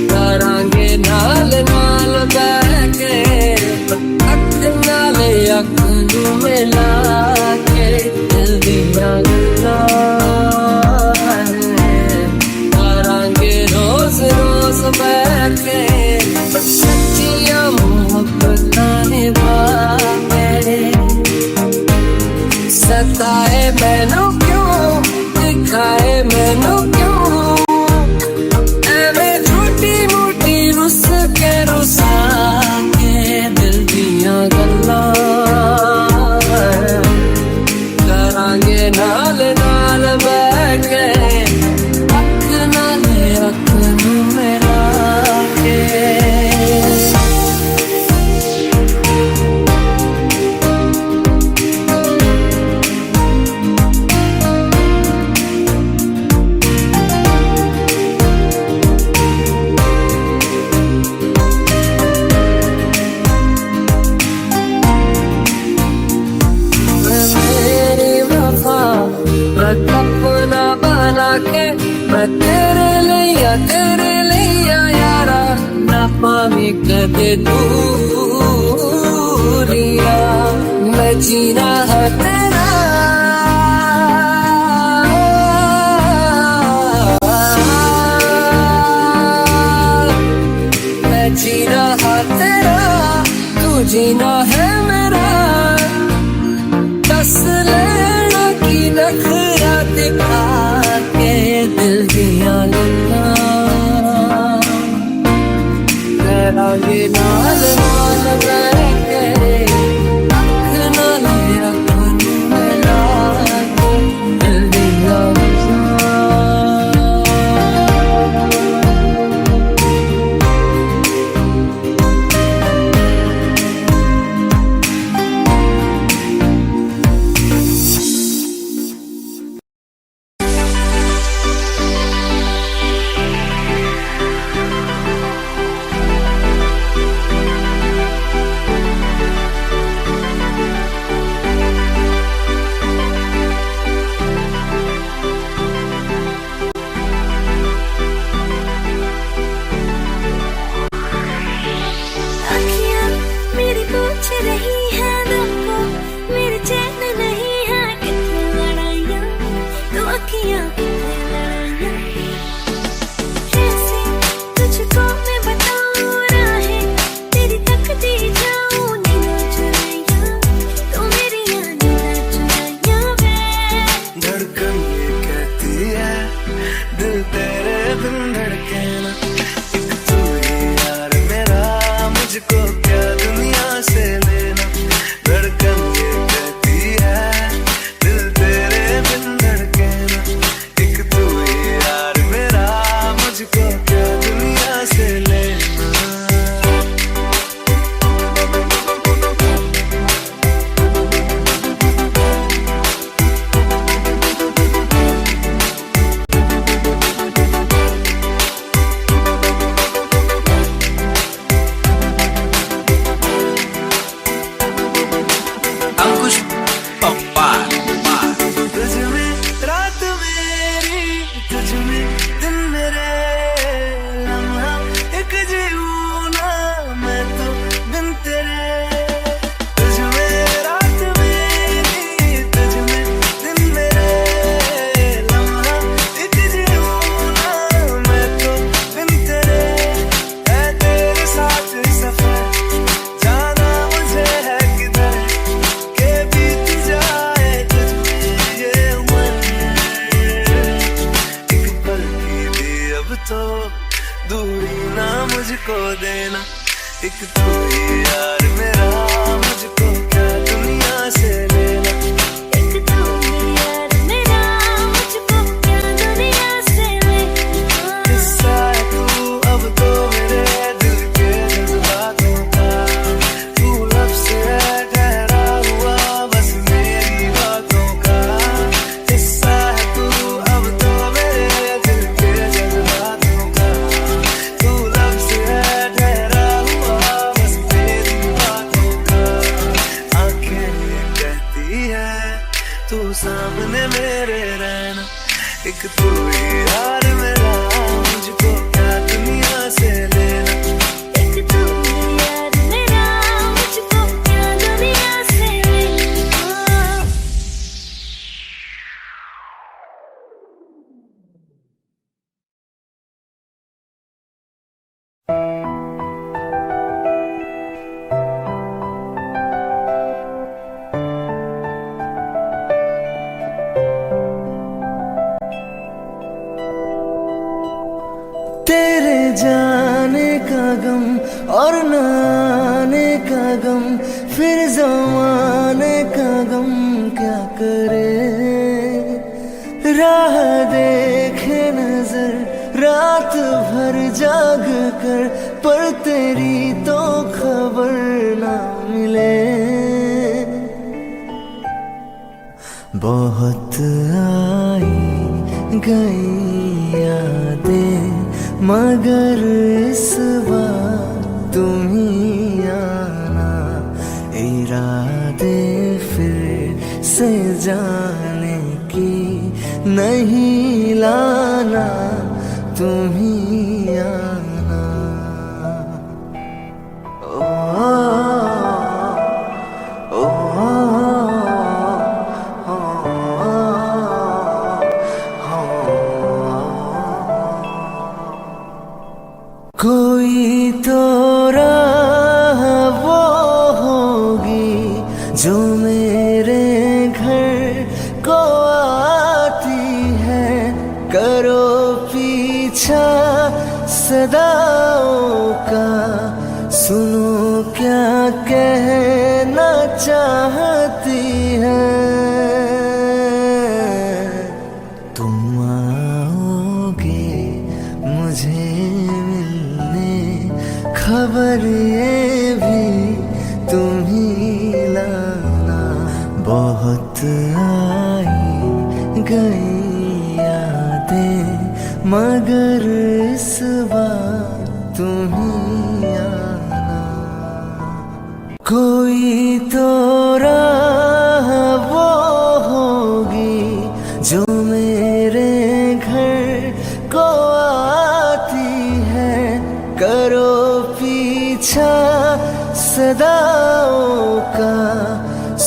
करांगे नाल नाल बैठ के नी कदे दूरिया मैं जीना है तेरा मैं जीना है तेरा तू जीना है मेरा दस लेना की नखरा दिखा के दिल दिया लगा तेरा ये नाल नाल बैठे अख नाल अखन मिला दिल दिया अखियाँ मेरी पूछ रही है दिल को मेरे चैन नहीं है कितनी लड़ाइयाँ तो अखियाँ कितनी लड़ाइयाँ कैसे तुझको मैं बताऊँ राहें तेरी तकती जाऊँ नींद चुराइयाँ तो मेरी याद चुराइयाँ वे धड़कन ये कहती है दिल तेरे बिन धड़के ना एक तू ही यार मेरा मुझको क्या दुनिया से लेना धड़कन ये कहती है दिल तेरे बिन धड़के ना एक तू ही यार मेरा मुझको क्या दुनिया से लेना अंकुश पप्पा तुझ में रात मेरी तुझ में दिन मेरे लम्हा एक जीऊं ना मैं तो बिन तेरे तुझ में रात मेरी तुझ में दिन मेरे लम्हा एक जीऊं ना मैं तो बिन तेरे है तेरे साथ सफर जाना मुझे है किधर के बीत जाए तुझ में ये उम्र एक पल की भी अब तो दूरी ना मुझको देना एक तू ही यार मेरा मुझको क्या दुनिया से लेना एक तू ही यार मेरा मुझको क्या दुनिया से लेना किस्सा है तू अब तो मेरे दिल के जज्बातों का तू लफ्ज़ है ठहरा हुआ बस मेरी बातों का किस्सा है तू अब तो मेरे दिल के जज्बातों का तू लफ्ज़ है ठहरा हुआ बस मेरी बातों का आंखें ये कहती है तू सामने मेरे रहना एक तू ही यार मेरा मुझको क्या दुनिया से लेना एक तू ही यार मेरा मुझको क्या दुनिया से लेना तेरे जाने का गम और न आने का गम फिर जमाने का गम क्या करे राह देखे नजर रात भर जाग कर पर तेरी तो खबर ना मिले बहुत आई गई यादें मगर इस बार तुम ही आना इरादे फिर से जाने की नहीं लाना तुम ही आना सुनो क्या कहना चाहती है। तुम आओगे मुझे मिलने, खबर ये भी तुम ही लाना। बहुत आई गई यादें मगर इस बार तुम ही आना। कोई तो राह वो होगी जो मेरे घर को आती है। करो पीछा सदाओं का,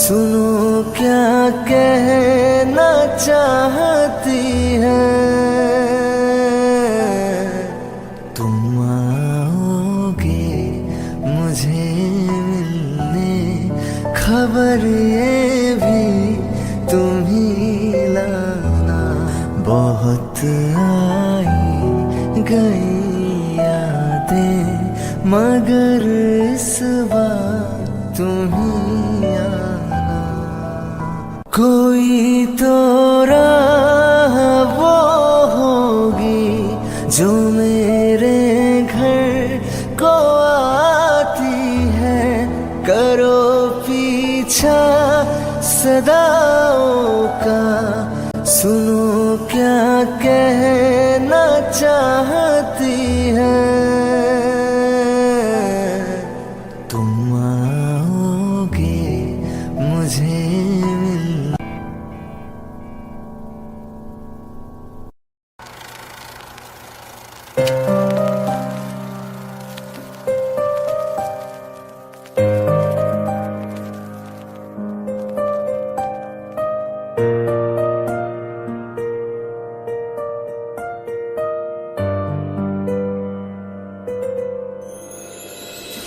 सुनो क्या कहना चाहती है। तुम आओगे मुझे मिलने, खबर ये भी तुम ही लाना। बहुत आई गई यादें मगर इस बार तुम ही आना। कोई तो राह वो होगी जो मेरे घर को आती है। करो पीछा सदाओं का, सुनो क्या कहना चाहती है। तुम आओगे मुझे मिलने।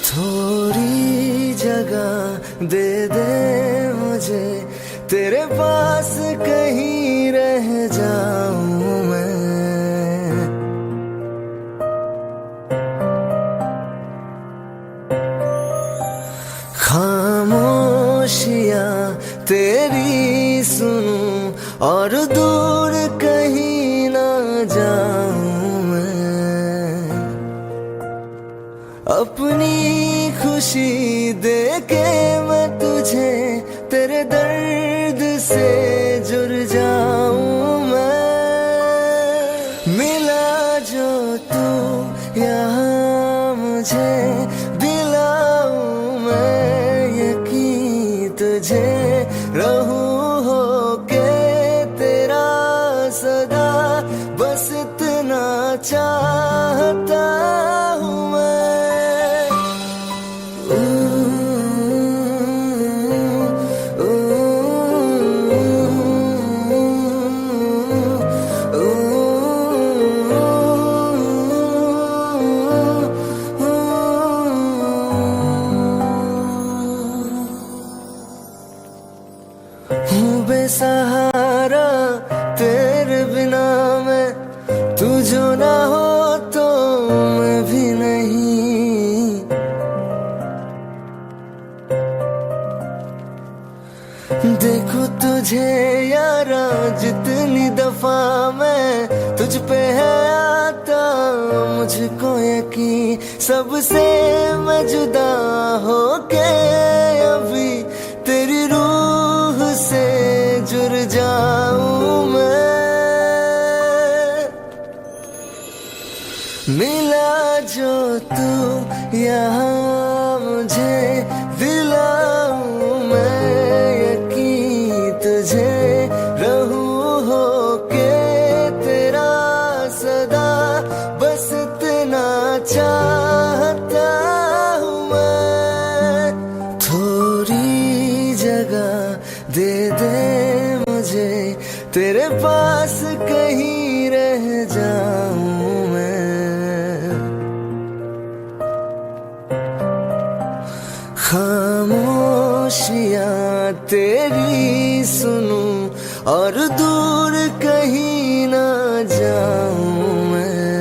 थोड़ी जगह दे दे मुझे, तेरे पास कहीं रह जाऊं मैं। खामोशियां तेरी सुनूं और दूर कहीं ना जाऊं मैं। अपनी खुशी दे के मैं तुझे तेरे दर्द से जुड़ जाऊं मैं। मिला जो तू यहाँ मुझे, दिलाऊं मैं यकीन तुझे। रहूं होके तेरा सदा, बस इतना चाहता हूँ मैं। हूँ बेसहारा तेरे बिना मैं, तू जो ना हो तो मैं भी नहीं। देखो तुझे यारा जितनी दफा मैं तुझ पे है आता, मुझको यकीन सबसे मैं जुदा होके अभी तेरी रूह से जुड़ जाऊं मैं। मिला जो तू यहाँ मुझे, दिलाऊं मैं यकीन तुझे। रहूं होके तेरा सदा, बस इतना चाहता हूँ मैं। थोड़ी जगह दे दे मुझे, तेरे पास कहीं रह जाऊं मैं। खामोशियां तेरी सुनूं और दूर कहीं ना जाऊं मैं।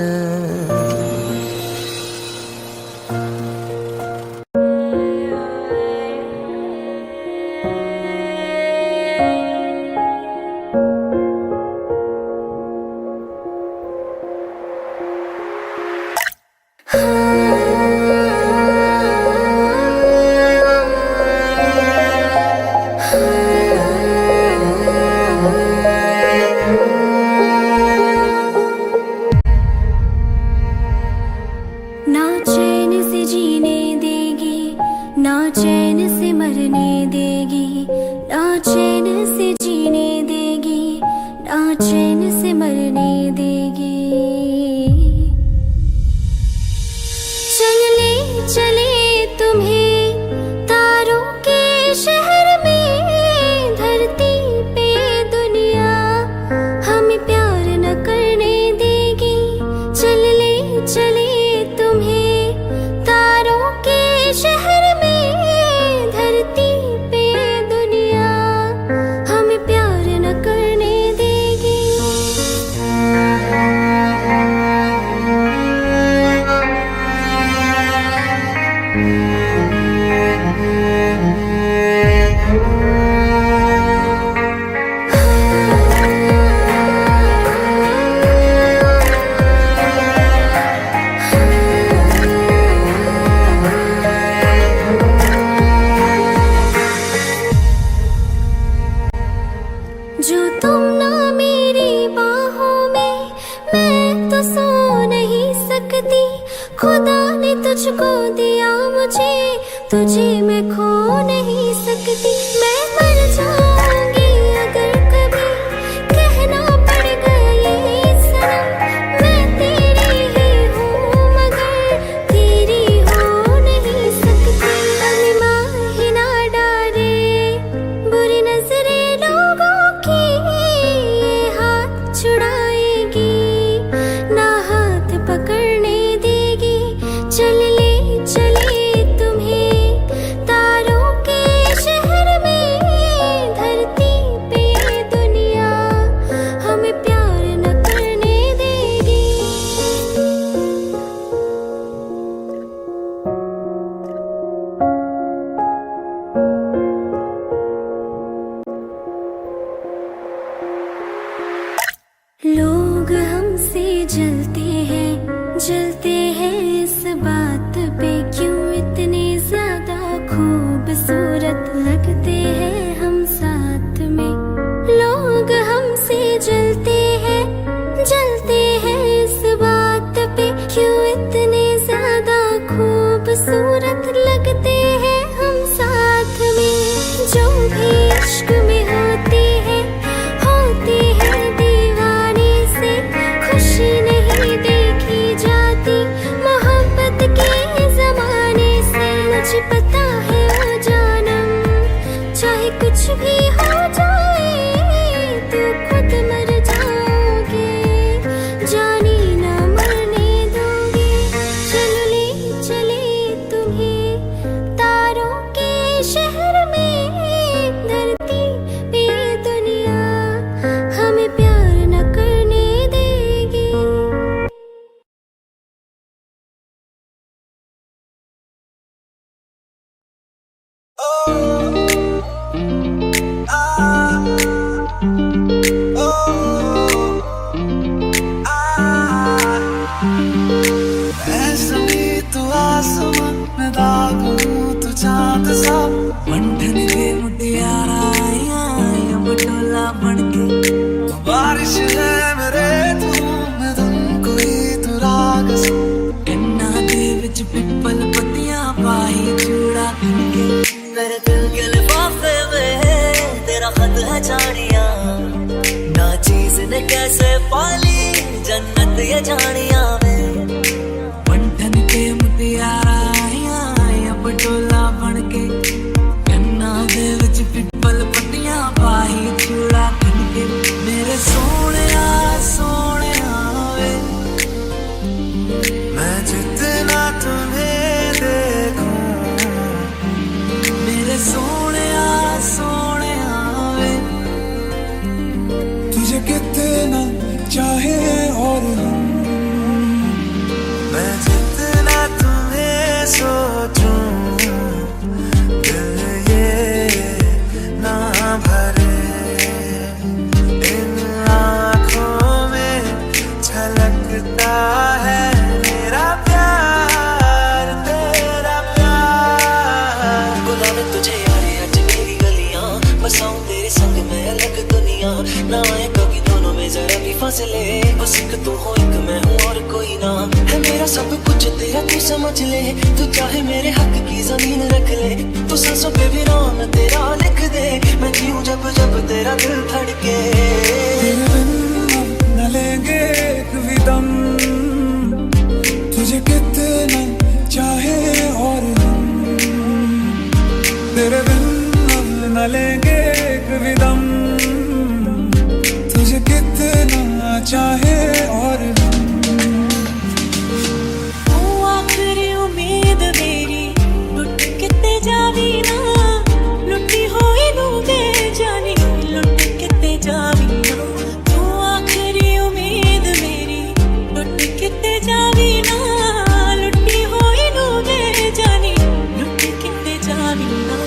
चैन से मरने देगी, ना चैन से जीने देगी, ना चैन से मरने देगी। चले चले तुम्हें तारों के शहर में, धरती पे दुनिया हमें प्यार न करने देगी। चले चले तुम्हें तारों के शहर में, धरती पे दुनिया हमें प्यार न करने देगी। जो तुम ना मेरी बाहों में, मैं तो सो नहीं सकती। खुदा ने तुझको दिया मुझे, तुझे मैं खो नहीं सकती। मैं मर जाऊंगी अगर कभी कहना पड़ गया ये सनम। मैं तेरी ही हूँ मगर तेरी हो नहीं सकती। अलिमा ही ना डारे बुरी नजरें लोगों की, ये हाथ छुड़ाएगी ना हाथ पकड़ने देगी। चले चले तुम्हें तारों के शहर में, धरती पे दुनिया हमें प्यार न करने देगी। लोग हमसे जलते हैं इस बात पे, क्यों इतने ज्यादा खूबसूरत लगते हैं हम साथ में। लोग हमसे जलते हैं इस बात पे, क्यों इतने ज्यादा खूबसूरत लगते हैं हम साथ में। जो भी इश्क में होते हैं दीवाने से, खुशी नहीं देखी जाती मोहब्बत के जमाने से। मुझे पता है ओ जानम, चाहे कुछ भी हो जाए तो खुद मर जाओगे, जानी ना मरने दोगे। चले चले तुम्हें तारों के शहर में, धरती पे दुनिया हमें प्यार न करने देगी। ऐसा भी तू आसमां में दागू तू चांद सा, मंडन के मुटियारा आया बटोला बनके। बारिश है मेरे तू मैं तुमको ही तू राग सा, इन्ना दे विच पिपल पत्तियां पाई चूड़ा बनके। मेरे दिल के लिफाफे में तेरा खत है जानिया, ना चीज ने कैसे पाली जन्नत ये जानिया में। मंडन के मुटियारा आया बटोला बनके, इन्ना दे विच पिपल पत्तियां पाई चूड़ा बनके। मेरे सोनिया सोनिया वे, मैं जितना तुम्हें देखूं, मेरे सोनिया सोनिया वे, तुझे कितना चाहे और हम, मैं जितना तुम्हें सोचूं दिल ये ना भरे। इन आँखों में झलकता है मेरा प्यार, तेरा प्यार। बुलाने तुझे यारे आज मेरी गलियां, बसाऊं तेरे संग में अलग दुनिया। ना आए कभी दोनों में जरा भी फासले, बस एक तू हो एक मैं हूँ और कोई ना है मेरा सब कुछ तेरा। तू समझ ले, तू चाहे मेरे हक की जमीन रख ले, तू सांसों पे भी नाम तेरा लिख दे, मैं जीऊं जब जब तेरा दिल धड़के। न लेंगे एक भी दम, तुझे कितना चाहे और हम, तेरे बिन न लेंगे एक भी दम, तुझे कितना चाहे और हम। तू आखिरी उम्मीद मेरी, लुट किते जावी ना, लुटी होई नू बेजानी, लुट किते जावी ना। तू आखिरी उम्मीद मेरी, लुट किते जावी ना, लुटी होई नू बेजानी, लुट किते जावी ना।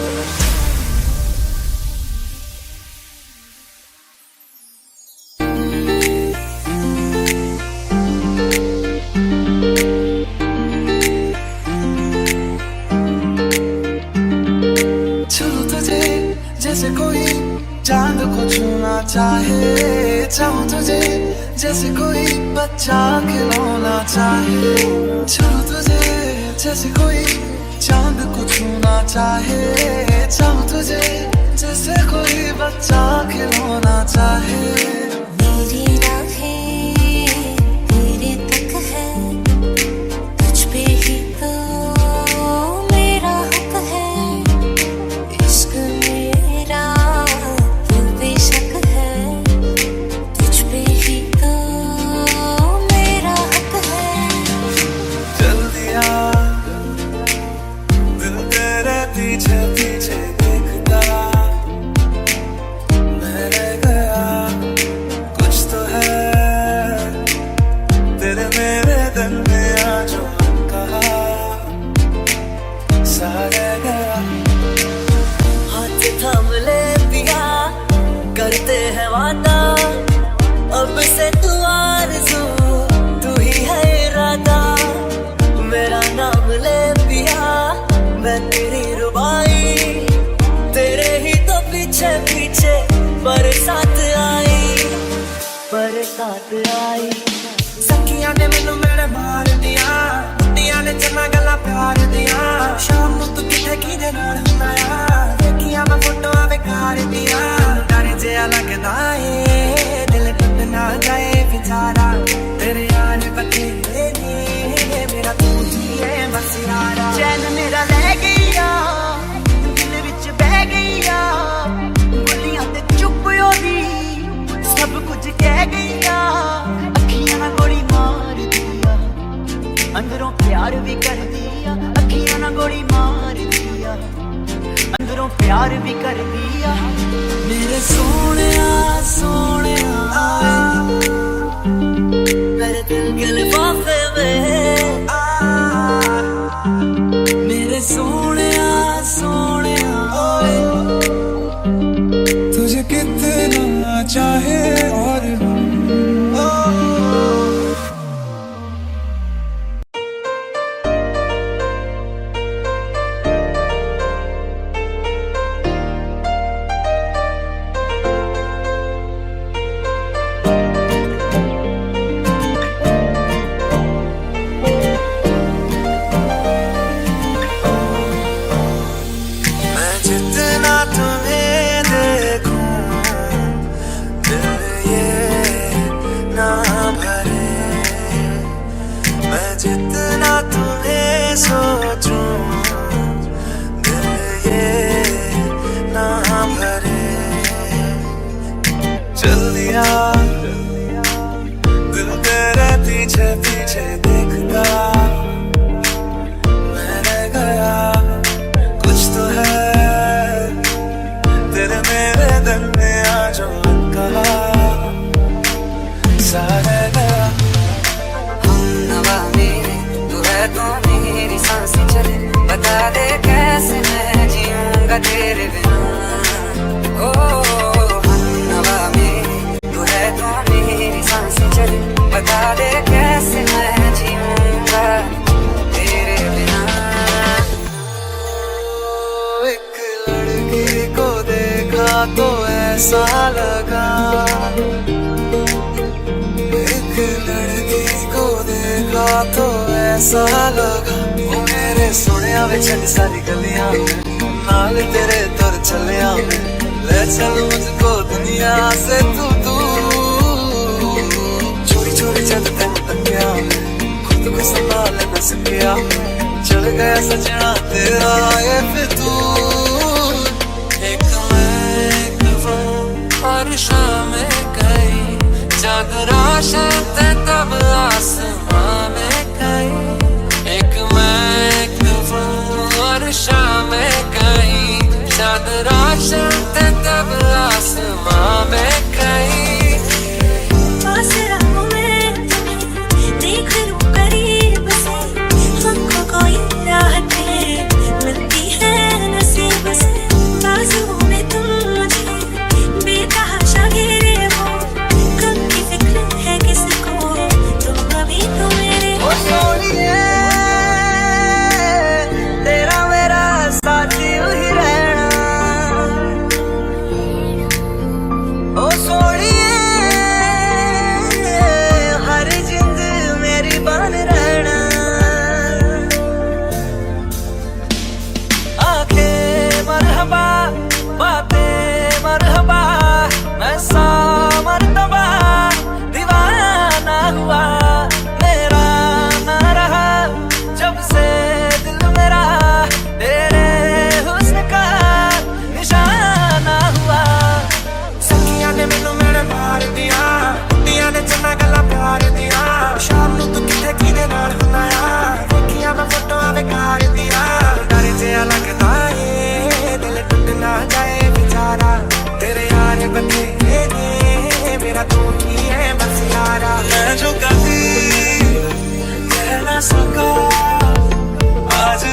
जैसे कोई चांद को छूना चाहे, चाहूं तुझे जैसे कोई बच्चा खिलौना चाहे, छू तुझे जैसे कोई चांद को छूना चाहे, चाहूं तुझे जैसे कोई बच्चा खिलौना चाहे। मेरी राहें तेरे तक है, तुझ पे ही तो मेरा हक है, इश्क मेरा तू बेशक है, तुझ पे ही तो मेरा हक है। चल दिया दिल तेरे पीछे पीछे देखता, मैं रह गया, कुछ तो है तेरे मेरे दिल में आज जो कहा, सा रह गया। हाथ थाम ले पिया, करते हैं वादा, अब से तू आरज़ू, तू ही है इरादा, मेरा नाम ले पिया, मैं तेरी रुबाई, तेरे ही तो पीछे पीछे बरसात आई, बरसात आई। सखियां ने मैनू मेरे मार दिया, कुड़ियां ने चन्ना गल्लां प्यार दिया, शाम नूं तू किथे किदे नाल हुंदा आ, देखियां मैं फोटोआं बेकार दिया, डर जिहा लगदा ए दिल टुट ना जाए बेचारा, तेरे यार बथेरे ने मेरा तू ही है बस यारा। चैन मेरा ले गईया, दिल विच बह गईया, बोलियां ते चुप होदी, सब कुछ कह गईया, अखियां ना गोली मार दिया, अंदरों प्यार भी कर दिया, अखियां ना गोली मार दिया, अंदरों प्यार भी कर दिया। मेरे सोनिया सोनिया, मेरे दिल के लिफाफे में, मेरे सोनिया सोनिया, तुझे कितना चाहे और हम। मैं जितना तुम्हें देखूं, दिल ये ना भरे, मैं जितना तुम्हें सोचूं, दिल ये ना भरे। चल दिया दिल तेरे पीछे पीछे देखता, मैं रह गया, कुछ तो है तेरे मेरे दिल में आज जो कहा, सा रह गया। हम नवा मेरे तू है तो मेरी सांसें चले, बता दे कैसे मैं जीऊंगा तेरे बिना। ओ हम नवा मेरे तू है तो मेरी सांसें चले, बता दे कैसे मैं जीऊंगा तेरे बिना। एक लड़की को देखा तो ऐसा लगा, एक लड़की को देखा तो ऐसा लगा, सोने आवे छड़ सारी गलियां नाल तेरे तुर चलिया ले चल मुझको दुनिया से तू चोरी चोरी जब तेन तकिया खुद को संभाल न सकिया चल गया सजना तेरा ये फितूर एक मैं एक वो हर शाम गई जग रोशन ते तब आसमां में गई एक मैं एक वो हर शाम गई जग रोशन ते तब आसमां में गई पास रहूं मैं तुम्हें देख लूं करीब से हमको कोई राहत मिलती है नसीब से बाजुओं में तुम मुझे बेतहाशा घेरे हो कब की फिक्र है किसको तुम अभी तो मेरे ओ सोनिए तेरा मेरा साथी ही रहना ओ सोनिए हर जिंद मेरी बन रहना आंखें मरहबा बातें मरहबा मैं सा मरतबा दीवाना हुआ मेरा ना रहा जब से दिल मेरा तेरे हुस्न का निशाना हुआ सखियां ने मैनू मेरे मार दिया कुड़ियां ने चन्ना गल्लां प्यार दिया शाम नूं तू किथे किदे नाल हुंदा आ देखियां मैं फोटोआं बेकार दिया डर जिहा लगदा ए दिल टुट ना जाए बेचारा तेरे यार बतेरे ने मेरा तू ही है बस यारा मैं जो कभी कह ना सका आज